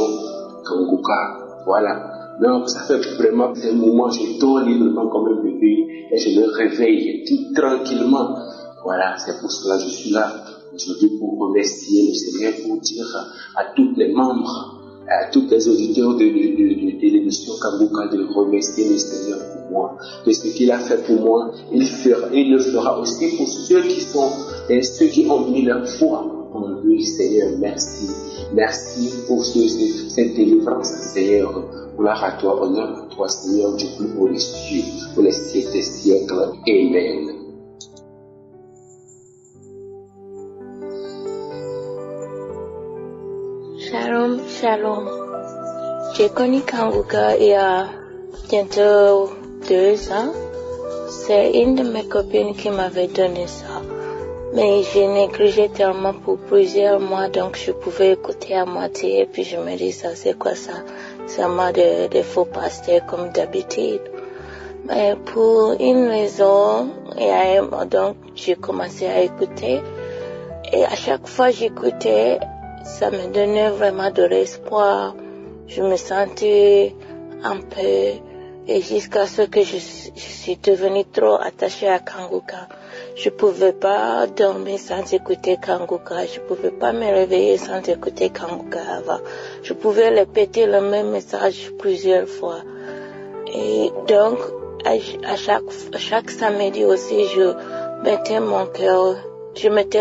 [SPEAKER 15] Kanguka. Voilà. Donc, ça fait vraiment des moments, je dors librement comme un bébé et je me réveille tout tranquillement. Voilà, c'est pour cela que je suis là aujourd'hui pour remercier le Seigneur, pour dire à tous les membres, à tous les auditeurs de l'émission Kanguka de remercier le Seigneur pour moi, de ce qu'il a fait pour moi. Il le fera aussi pour ceux qui ont mis leur foi en lui. Seigneur, merci. Merci pour cette délivrance, Seigneur. Gloire à toi, honneur à toi, Seigneur, du plus haut des cieux, pour les siècles des siècles. Amen.
[SPEAKER 11] Shalom, shalom. J'ai connu Kanguka il y a bientôt 2 ans. C'est une de mes copines qui m'avait donné ça. Mais j'ai négligé tellement pour plusieurs mois, donc je pouvais écouter à moitié. Et puis je me dis, ça c'est quoi ça? C'est moi des faux pasteurs comme d'habitude. Mais pour une raison, donc j'ai commencé à écouter. Et à chaque fois j'écoutais, ça me donnait vraiment de l'espoir. Je me sentais un peu, et jusqu'à ce que je suis devenue trop attachée à Kanguka. Je pouvais pas dormir sans écouter Kanguka. Je pouvais pas me réveiller sans écouter Kanguka avant. Je pouvais répéter le même message plusieurs fois. Et donc, à chaque samedi aussi, je mettais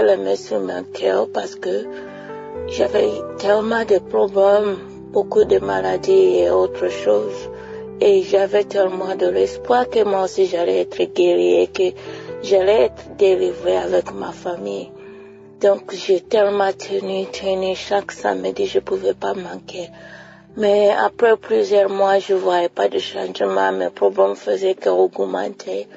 [SPEAKER 11] les mains sur mon cœur parce que j'avais tellement de problèmes, beaucoup de maladies et autres choses. Et j'avais tellement de l'espoir que moi aussi j'allais être guérie et que j'allais être délivrée avec ma famille. Donc j'ai tellement tenu chaque samedi, je pouvais pas manquer. Mais après plusieurs mois, je voyais pas de changement, mes problèmes faisaient qu'augmenter.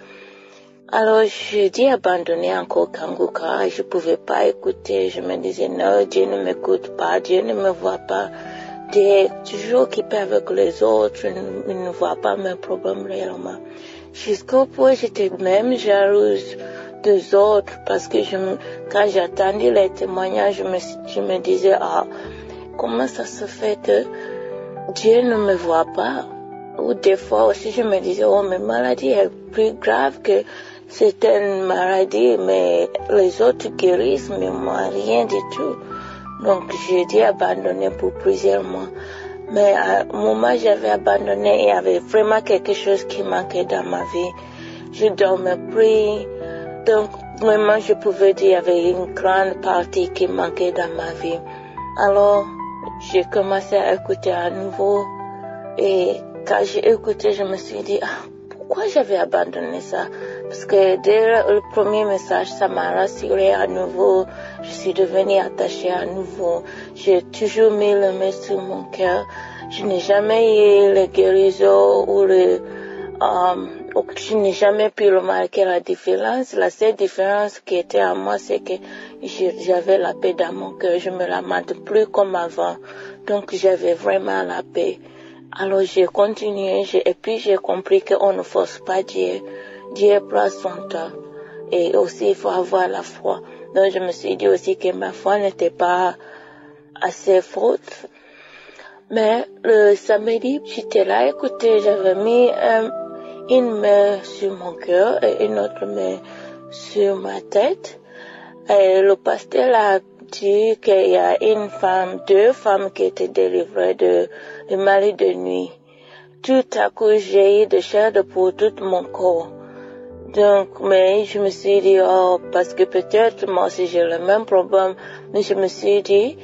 [SPEAKER 11] Alors j'ai dû abandonner encore Kanguka, je pouvais pas écouter, je me disais non, Dieu ne m'écoute pas, Dieu ne me voit pas. Dieu est toujours occupé avec les autres, il ne voit pas mes problèmes réellement. Jusqu'au point j'étais même jalouse des autres parce que quand j'attendais les témoignages, je me disais, comment ça se fait que Dieu ne me voit pas? Ou des fois aussi je me disais, ma maladie est plus grave que c'est une maladie, mais les autres guérissent, mais moi rien du tout. Donc j'ai dû abandonner pour plusieurs mois. Mais à un moment j'avais abandonné, il y avait vraiment quelque chose qui manquait dans ma vie. Je dormais plus. Donc vraiment je pouvais dire qu'il y avait une grande partie qui manquait dans ma vie. Alors j'ai commencé à écouter à nouveau. Et quand j'ai écouté, je me suis dit, pourquoi j'avais abandonné ça? Parce que dès le premier message, ça m'a rassurée à nouveau. Je suis devenue attachée à nouveau. J'ai toujours mis le main sur mon cœur. Je n'ai jamais eu le guérison ou je n'ai jamais pu remarquer la différence. La seule différence qui était à moi, c'est que j'avais la paix dans mon cœur. Je me lamente plus comme avant. Donc j'avais vraiment la paix. Alors j'ai continué et puis j'ai compris qu'on ne force pas Dieu. Dieu prend son temps. Et aussi il faut avoir la foi. Donc je me suis dit aussi que ma foi n'était pas assez forte. Mais le samedi, j'étais là, écoutez, j'avais mis une main sur mon cœur et une autre main sur ma tête. Et le pasteur a dit qu'il y a deux femmes qui étaient délivrées de maladie de nuit. Tout à coup, j'ai eu de chair de peau tout mon corps. Donc, mais je me suis dit, parce que peut-être moi aussi j'ai le même problème, mais je me suis dit,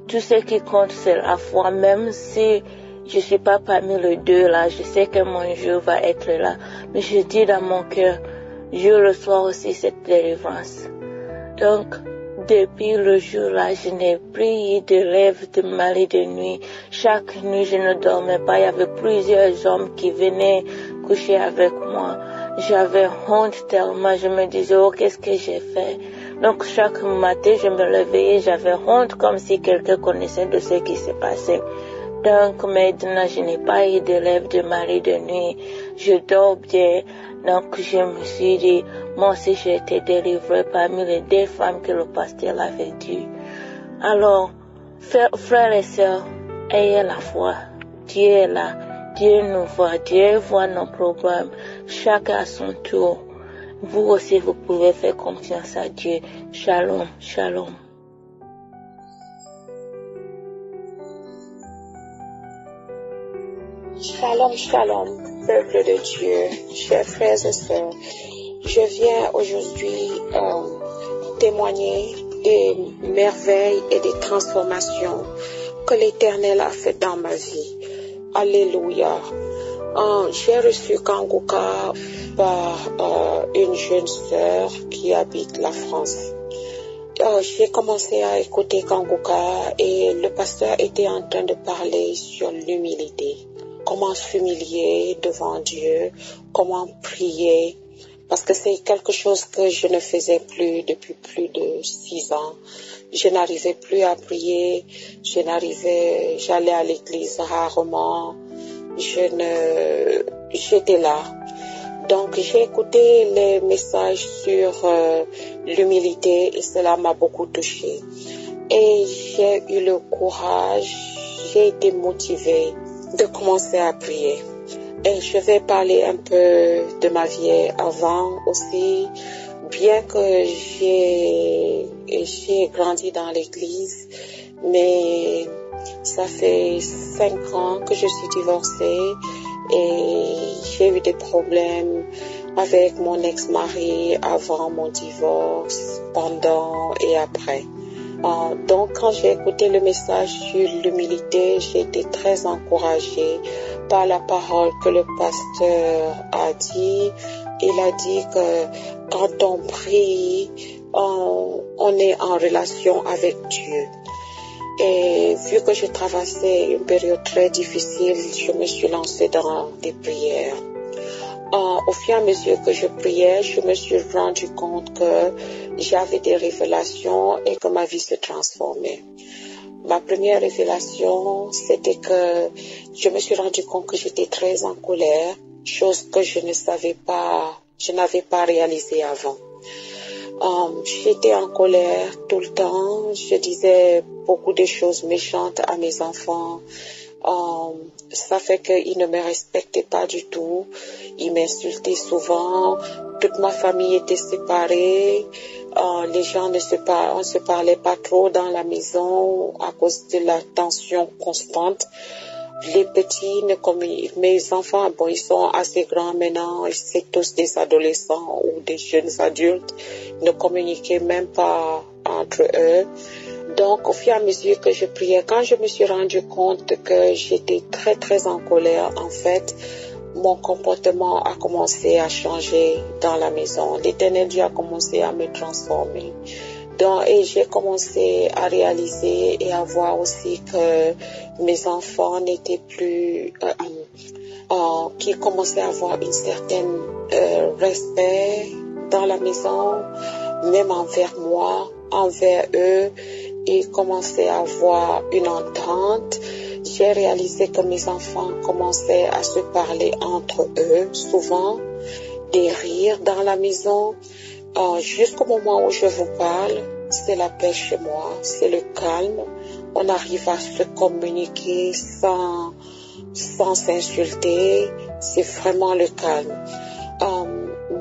[SPEAKER 11] tout ce qui compte c'est la foi, même si je suis pas parmi les deux là, je sais que mon jour va être là. Mais je dis dans mon cœur, je reçois aussi cette délivrance. Donc, depuis le jour-là, je n'ai plus eu de rêve de maladie de nuit. Chaque nuit, je ne dormais pas. Il y avait plusieurs hommes qui venaient coucher avec moi. J'avais honte tellement. Je me disais, qu'est-ce que j'ai fait? Donc, chaque matin, je me réveillais, j'avais honte comme si quelqu'un connaissait de ce qui s'est passé. Donc, maintenant, je n'ai pas eu de rêve de maladie de nuit. Je dors bien. Donc, je me suis dit, moi aussi, j'ai été délivrée parmi les deux femmes que le pasteur avait dit. Alors, frères et sœurs, ayez la foi. Dieu est là. Dieu nous voit. Dieu voit nos problèmes. Chacun à son tour. Vous aussi, vous pouvez faire confiance à Dieu. Shalom, shalom.
[SPEAKER 16] Shalom, shalom, peuple de Dieu, chers frères et sœurs. Je viens aujourd'hui témoigner des merveilles et des transformations que l'Éternel a fait dans ma vie. Alléluia. J'ai reçu Kanguka par une jeune sœur qui habite la France. J'ai commencé à écouter Kanguka et le pasteur était en train de parler sur l'humilité. Comment s'humilier devant Dieu, comment prier, parce que c'est quelque chose que je ne faisais plus depuis plus de 6 ans. Je n'arrivais plus à prier, j'allais à l'église rarement, j'étais là. Donc j'ai écouté les messages sur l'humilité et cela m'a beaucoup touchée. Et j'ai eu le courage, j'ai été motivée de commencer à prier. Et je vais parler un peu de ma vie avant aussi, bien que j'ai grandi dans l'église, mais ça fait 5 ans que je suis divorcée Et j'ai eu des problèmes avec mon ex-mari avant mon divorce, pendant et après. Donc quand j'ai écouté le message sur l'humilité, j'ai été très encouragée par la parole que le pasteur a dit. Il a dit que quand on prie, on est en relation avec Dieu. Et vu que je traversais une période très difficile, je me suis lancée dans des prières. Au fur et à mesure que je priais, je me suis rendu compte que j'avais des révélations et que ma vie se transformait. Ma première révélation, c'était que je me suis rendu compte que j'étais très en colère, chose que je n'avais pas réalisée avant. J'étais en colère tout le temps, je disais beaucoup de choses méchantes à mes enfants. Ça fait qu'ils ne me respectaient pas du tout, ils m'insultaient souvent, toute ma famille était séparée, les gens on se parlait pas trop dans la maison à cause de la tension constante. Les petits mes enfants, ils sont assez grands maintenant, c'est tous des adolescents ou des jeunes adultes, ils ne communiquaient même pas entre eux. Donc, au fur et à mesure que je priais, quand je me suis rendu compte que j'étais très, très en colère, en fait, mon comportement a commencé à changer dans la maison. L'Éternel Dieu a commencé à me transformer. Et j'ai commencé à réaliser et à voir aussi que mes enfants n'étaient plus, qui commençaient à avoir une certaine respect dans la maison, même envers moi, envers eux. Ils commençaient à avoir une entente. J'ai réalisé que mes enfants commençaient à se parler entre eux, souvent, des rires dans la maison. Jusqu'au moment où je vous parle, c'est la paix chez moi, c'est le calme. On arrive à se communiquer sans s'insulter. C'est vraiment le calme.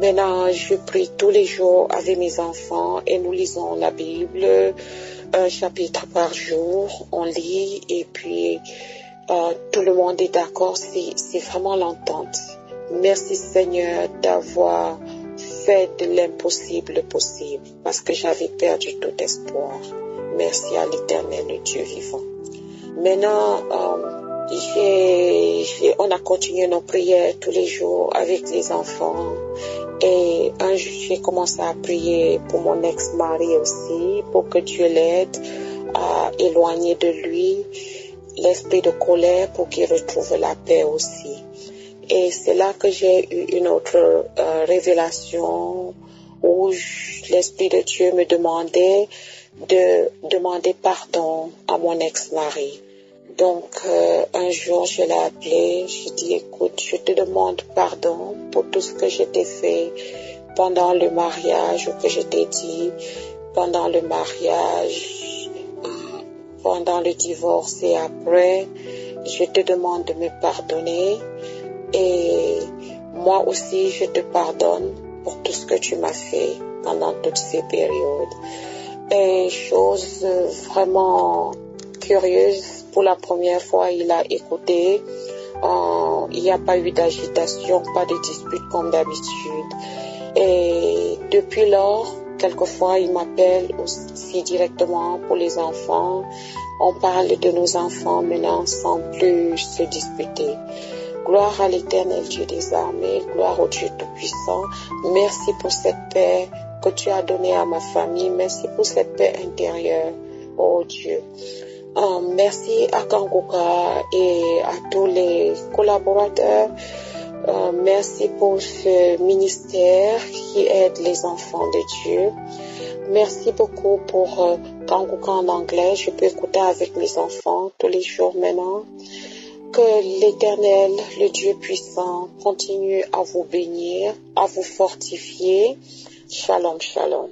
[SPEAKER 16] Maintenant, je prie tous les jours avec mes enfants et nous lisons la Bible, un chapitre par jour, on lit et puis tout le monde est d'accord, c'est vraiment l'entente. Merci Seigneur d'avoir fait de l'impossible possible parce que j'avais perdu tout espoir. Merci à l'Éternel, le Dieu vivant. Maintenant, on a continué nos prières tous les jours avec les enfants. Et un jour, j'ai commencé à prier pour mon ex-mari aussi, pour que Dieu l'aide à éloigner de lui l'esprit de colère pour qu'il retrouve la paix aussi. Et c'est là que j'ai eu une autre révélation où l'esprit de Dieu me demandait de demander pardon à mon ex-mari. Donc, un jour, je l'ai appelé, j'ai dit, écoute, je te demande pardon pour tout ce que je t'ai fait pendant le mariage ou que je t'ai dit pendant le mariage, pendant le divorce et après. Je te demande de me pardonner et moi aussi, je te pardonne pour tout ce que tu m'as fait pendant toutes ces périodes. Et chose vraiment curieuse, pour la première fois, il a écouté. Il n'y a pas eu d'agitation, pas de dispute comme d'habitude. Et depuis lors, quelquefois, il m'appelle aussi directement pour les enfants. On parle de nos enfants maintenant sans plus se disputer. Gloire à l'Éternel Dieu des armées, gloire au Dieu Tout-Puissant. Merci pour cette paix que tu as donnée à ma famille. Merci pour cette paix intérieure, oh Dieu. Merci à Kanguka et à tous les collaborateurs. Merci pour ce ministère qui aide les enfants de Dieu. Merci beaucoup pour Kanguka en anglais. Je peux écouter avec mes enfants tous les jours maintenant. Que l'Éternel, le Dieu puissant, continue à vous bénir, à vous fortifier. Shalom, shalom.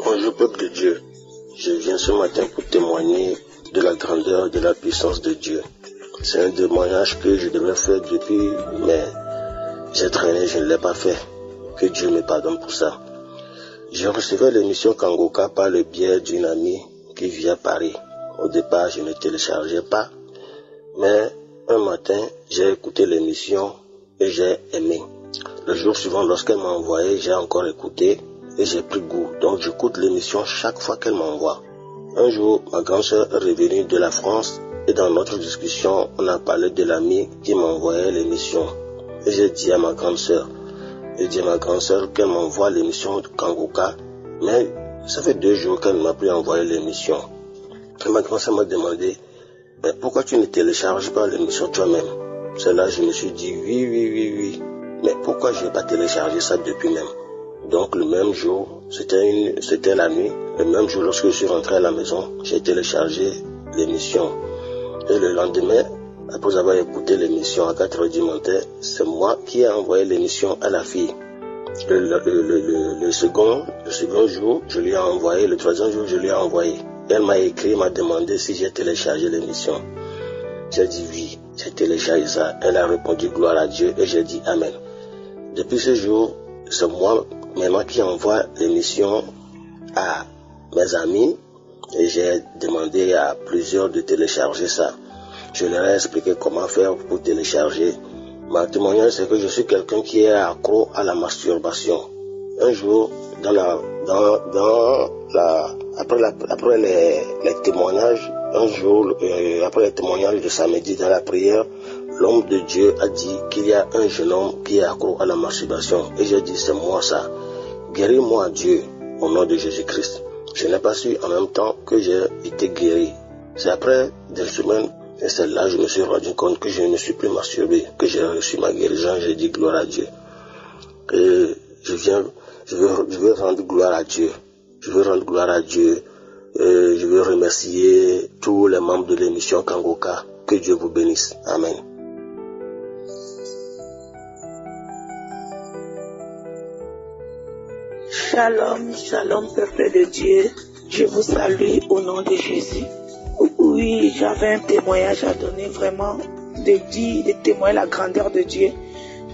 [SPEAKER 17] Bonjour peuple de Dieu, je viens ce matin pour témoigner de la grandeur, de la puissance de Dieu. C'est un témoignage que je devais faire depuis, mais j'ai traîné, je ne l'ai pas fait. Que Dieu me pardonne pour ça. Je recevais l'émission Kanguka par le biais d'une amie qui vit à Paris. Au départ, je ne téléchargeais pas. Mais un matin, j'ai écouté l'émission et j'ai aimé. Le jour suivant, lorsqu'elle m'a envoyé, j'ai encore écouté et j'ai pris goût. Donc j'écoute l'émission chaque fois qu'elle m'envoie. Un jour, ma grande sœur est revenue de la France et dans notre discussion, on a parlé de l'ami qui m'envoyait l'émission. Et j'ai dit à ma grande sœur, qu'elle m'envoie l'émission de Kanguka, mais ça fait 2 jours qu'elle ne m'a plus envoyé l'émission. Et ma grande sœur m'a demandé, mais pourquoi tu ne télécharges pas l'émission toi-même? C'est là que je me suis dit, oui. Mais pourquoi je n'ai pas téléchargé ça depuis même? Donc le même jour, c'était la nuit, le même jour lorsque je suis rentré à la maison, j'ai téléchargé l'émission. Et le lendemain, après avoir écouté l'émission à 4h du matin, c'est moi qui ai envoyé l'émission à la fille. Le second jour, je lui ai envoyé, le 3e jour, je lui ai envoyé. Elle m'a écrit, m'a demandé si j'ai téléchargé l'émission. J'ai dit oui, j'ai téléchargé ça. Elle a répondu gloire à Dieu et j'ai dit amen. Depuis ce jour, c'est moi maintenant qui envoie l'émission à mes amis et j'ai demandé à plusieurs de télécharger ça. Je leur ai expliqué comment faire pour télécharger. Ma témoignage, c'est que je suis quelqu'un qui est accro à la masturbation. Un jour, après les témoignages, après les témoignages de samedi dans la prière, l'homme de Dieu a dit qu'il y a un jeune homme qui est accro à la masturbation. Et j'ai dit, c'est moi ça. Guéris-moi Dieu au nom de Jésus-Christ. Je n'ai pas su en même temps que j'ai été guéri. C'est après des semaines, et c'est là que je me suis rendu compte que je ne me suis plus masturbé, que j'ai reçu ma guérison. J'ai dit gloire à Dieu. Et je veux rendre gloire à Dieu. Je veux remercier tous les membres de l'émission Kanguka. Que Dieu vous bénisse. Amen.
[SPEAKER 4] Shalom, peuple de Dieu. Je vous salue au nom de Jésus. Oui, j'avais un témoignage à donner, vraiment, de témoigner la grandeur de Dieu,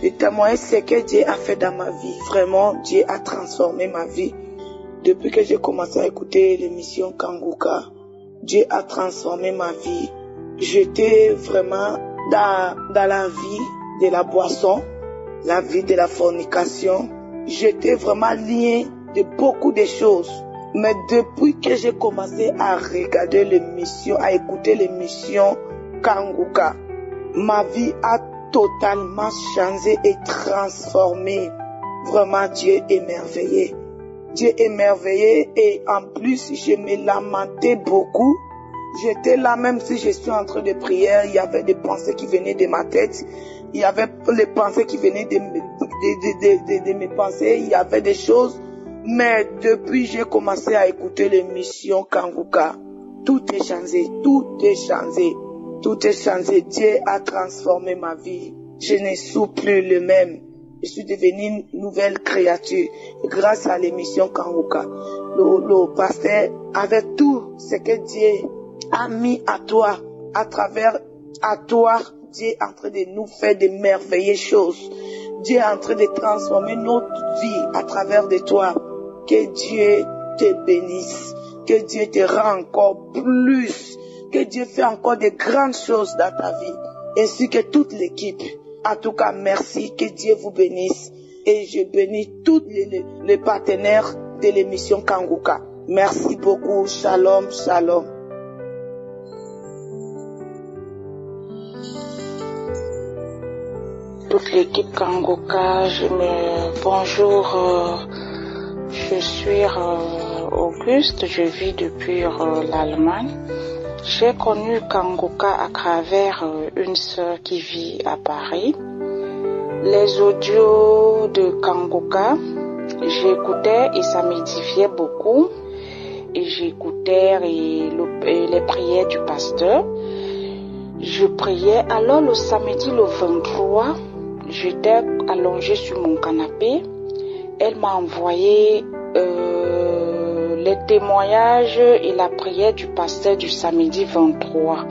[SPEAKER 4] de témoigner ce que Dieu a fait dans ma vie. Vraiment, Dieu a transformé ma vie. Depuis que j'ai commencé à écouter l'émission Kanguka, Dieu a transformé ma vie. J'étais vraiment dans la vie de la boisson, la vie de la fornication. J'étais vraiment lié de beaucoup de choses. Mais depuis que j'ai commencé à regarder l'émission, à écouter l'émission Kanguka, ma vie a totalement changé et transformé. Vraiment, Dieu est merveilleux. Dieu est merveilleux et en plus, je me lamentais beaucoup. J'étais là, même si je suis en train de prier, il y avait des pensées qui venaient de ma tête. Il y avait les pensées qui venaient de mes pensées. Il y avait des choses. Mais depuis j'ai commencé à écouter l'émission Kanguka, tout est changé. Dieu a transformé ma vie. Je ne suis plus le même. Je suis devenue une nouvelle créature grâce à l'émission Kanguka. Le pasteur, avec tout ce que Dieu a mis à toi, à travers à toi, Dieu est en train de nous faire de merveilleuses choses. Dieu est en train de transformer notre vie à travers de toi. Que Dieu te bénisse. Que Dieu te rend encore plus. Que Dieu fait encore de grandes choses dans ta vie. Ainsi que toute l'équipe. En tout cas, merci. Que Dieu vous bénisse. Et je bénis tous les partenaires de l'émission Kanguka. Merci beaucoup. Shalom, shalom.
[SPEAKER 11] Toute l'équipe Kanguka, bonjour. Je suis Auguste, je vis depuis l'Allemagne. J'ai connu Kanguka à travers une sœur qui vit à Paris. Les audios de Kanguka, j'écoutais et ça m'édifiait beaucoup. Et j'écoutais les prières du pasteur. Je priais. Alors le samedi, le 23, j'étais allongée sur mon canapé. Elle m'a envoyé les témoignages et la prière du pasteur du samedi 23.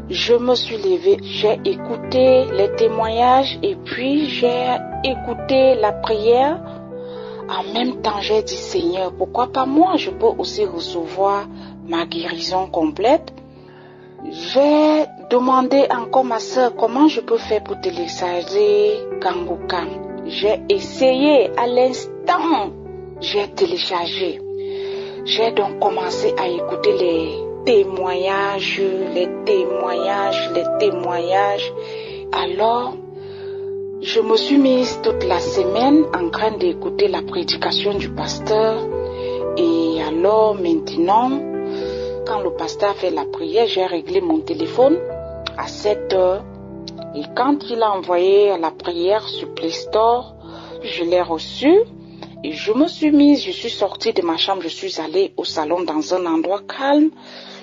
[SPEAKER 11] Je me suis levée, j'ai écouté les témoignages et puis j'ai écouté la prière. En même temps, j'ai dit, Seigneur, pourquoi pas moi? Je peux aussi recevoir
[SPEAKER 3] ma guérison complète, j'ai demandé encore ma soeur comment je peux faire pour télécharger Kanguka. J'ai essayé à l'instant, j'ai téléchargé. J'ai donc commencé à écouter les témoignages. Alors, je me suis mise toute la semaine en train d'écouter la prédication du pasteur. Et alors maintenant, quand le pasteur fait la prière, j'ai réglé mon téléphone à 7 heures. Et quand il a envoyé la prière sur Play Store, je l'ai reçue. Et je me suis mise, je suis sortie de ma chambre, je suis allée au salon dans un endroit calme.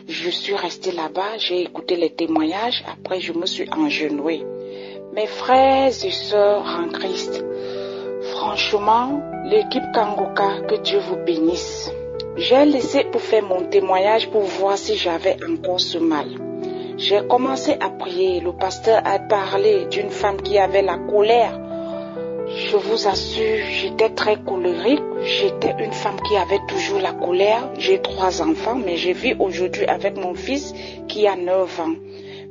[SPEAKER 3] Je suis restée là-bas, j'ai écouté les témoignages. Après, je me suis engenouée. Mes frères et sœurs en Christ, franchement, l'équipe Kanguka, que Dieu vous bénisse. J'ai laissé pour faire mon témoignage pour voir si j'avais encore ce mal. J'ai commencé à prier. Le pasteur a parlé d'une femme qui avait la colère. Je vous assure, j'étais très colérique. J'étais une femme qui avait toujours la colère. J'ai 3 enfants, mais je vis aujourd'hui avec mon fils qui a 9 ans.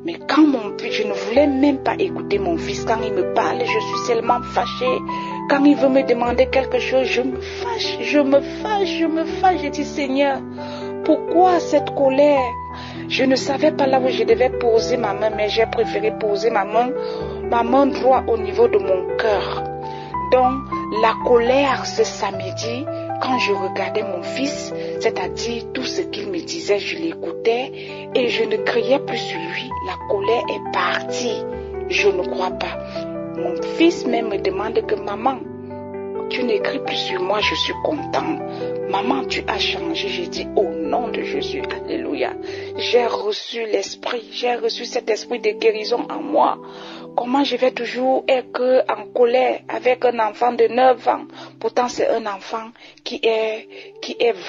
[SPEAKER 3] Mais quand je ne voulais même pas écouter mon fils. Quand il me parle, je suis tellement fâchée. Quand il veut me demander quelque chose, je me fâche. Je dis, Seigneur, pourquoi cette colère? Je ne savais pas là où je devais poser ma main, mais j'ai préféré poser ma main droite au niveau de mon cœur. Donc, la colère ce samedi, quand je regardais mon fils, c'est-à-dire tout ce qu'il me disait, je l'écoutais et je ne criais plus sur lui. La colère est partie. Je ne crois pas. Mon fils même me demande que maman, tu n'écris plus sur moi, je suis contente. Maman, tu as changé. J'ai dit au nom de Jésus, alléluia. J'ai reçu l'esprit, j'ai reçu cet esprit de guérison en moi. Comment je vais toujours être en colère avec un enfant de 9 ans. Pourtant, c'est un enfant qui est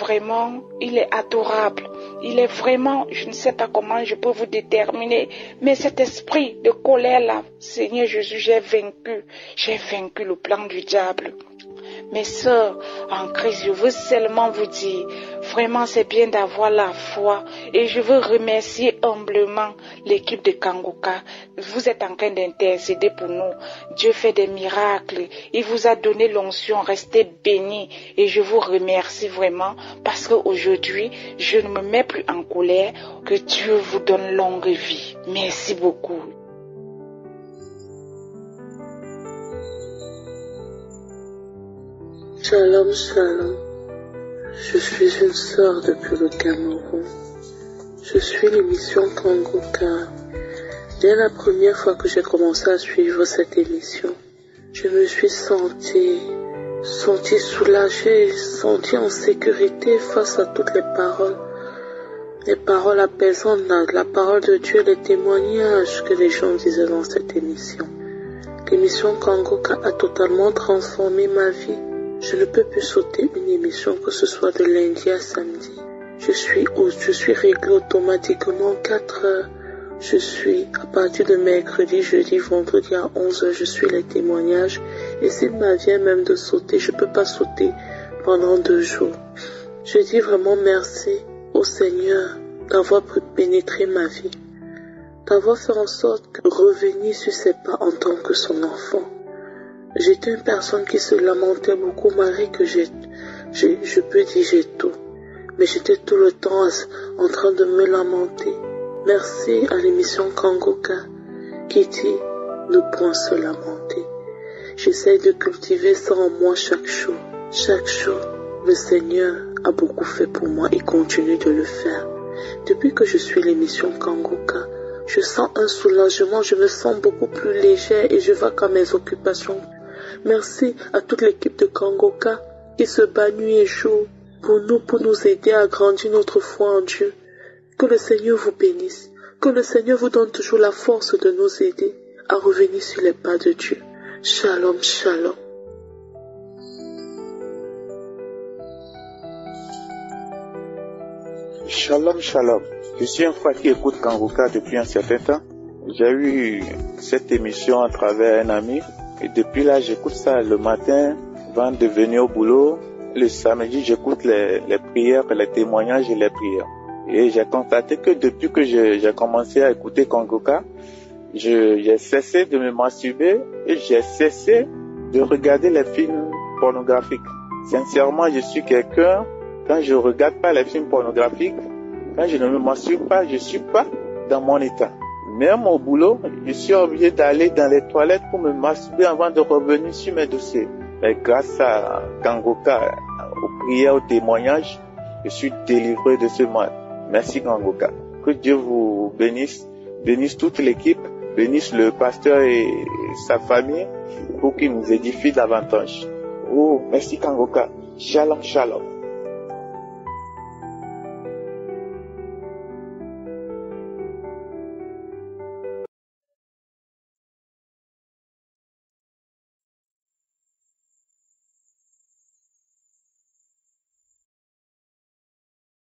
[SPEAKER 3] vraiment, il est adorable. Il est vraiment, je ne sais pas comment je peux vous déterminer, mais cet esprit de colère-là, Seigneur Jésus, j'ai vaincu le plan du diable. Mes sœurs en Christ, je veux seulement vous dire, vraiment c'est bien d'avoir la foi et je veux remercier humblement l'équipe de Kanguka. Vous êtes en train d'intercéder pour nous. Dieu fait des miracles. Il vous a donné l'onction. Restez bénis et je vous remercie vraiment parce qu'aujourd'hui, je ne me mets plus en colère. Que Dieu vous donne longue vie. Merci beaucoup.
[SPEAKER 6] Shalom, shalom. Je suis une sœur depuis le Cameroun. Je suis l'émission Kanguka. Dès la première fois que j'ai commencé à suivre cette émission, je me suis sentie soulagée, sentie en sécurité face à toutes les paroles apaisantes, la parole de Dieu, les témoignages que les gens disaient dans cette émission. L'émission Kanguka a totalement transformé ma vie. Je ne peux plus sauter une émission, que ce soit de lundi à samedi. Je suis réglée automatiquement 4 heures. Je suis, à partir de mercredi, jeudi, vendredi à 11 heures, je suis les témoignages. Et s'il m'avient même de sauter, je ne peux pas sauter pendant 2 jours. Je dis vraiment merci au Seigneur d'avoir pénétré ma vie, d'avoir fait en sorte de revenir sur ses pas en tant que son enfant. J'étais une personne qui se lamentait beaucoup, Marie, que je peux dire j'ai tout. Mais j'étais tout le temps en train de me lamenter. Merci à l'émission Kanguka qui dit ne point se lamenter. J'essaie de cultiver ça en moi chaque jour. Chaque jour, le Seigneur a beaucoup fait pour moi et continue de le faire. Depuis que je suis l'émission Kanguka, je sens un soulagement, je me sens beaucoup plus légère et je vais à mes occupations. Merci à toute l'équipe de Kanguka qui se bat nuit et jour pour nous aider à grandir notre foi en Dieu. Que le Seigneur vous bénisse. Que le Seigneur vous donne toujours la force de nous aider à revenir sur les pas de Dieu. Shalom, shalom.
[SPEAKER 18] Shalom, shalom. Je suis un frère qui écoute Kanguka depuis un certain temps. J'ai eu cette émission à travers un ami. Et depuis là, j'écoute ça le matin avant de venir au boulot. Le samedi, j'écoute les prières, les témoignages et les prières. Et j'ai constaté que depuis que j'ai commencé à écouter Kangoka, j'ai cessé de me masturber et j'ai cessé de regarder les films pornographiques. Sincèrement, je suis quelqu'un, quand je regarde pas les films pornographiques, quand je ne me masturbe pas, je suis pas dans mon état. Même au boulot, je suis obligé d'aller dans les toilettes pour me masturber avant de revenir sur mes dossiers. Mais grâce à Kangoka, aux prières, aux témoignages, je suis délivré de ce mal. Merci Kangoka. Que Dieu vous bénisse, bénisse toute l'équipe, bénisse le pasteur et sa famille pour qu'il nous édifie davantage. Oh, merci Kangoka. Shalom, shalom.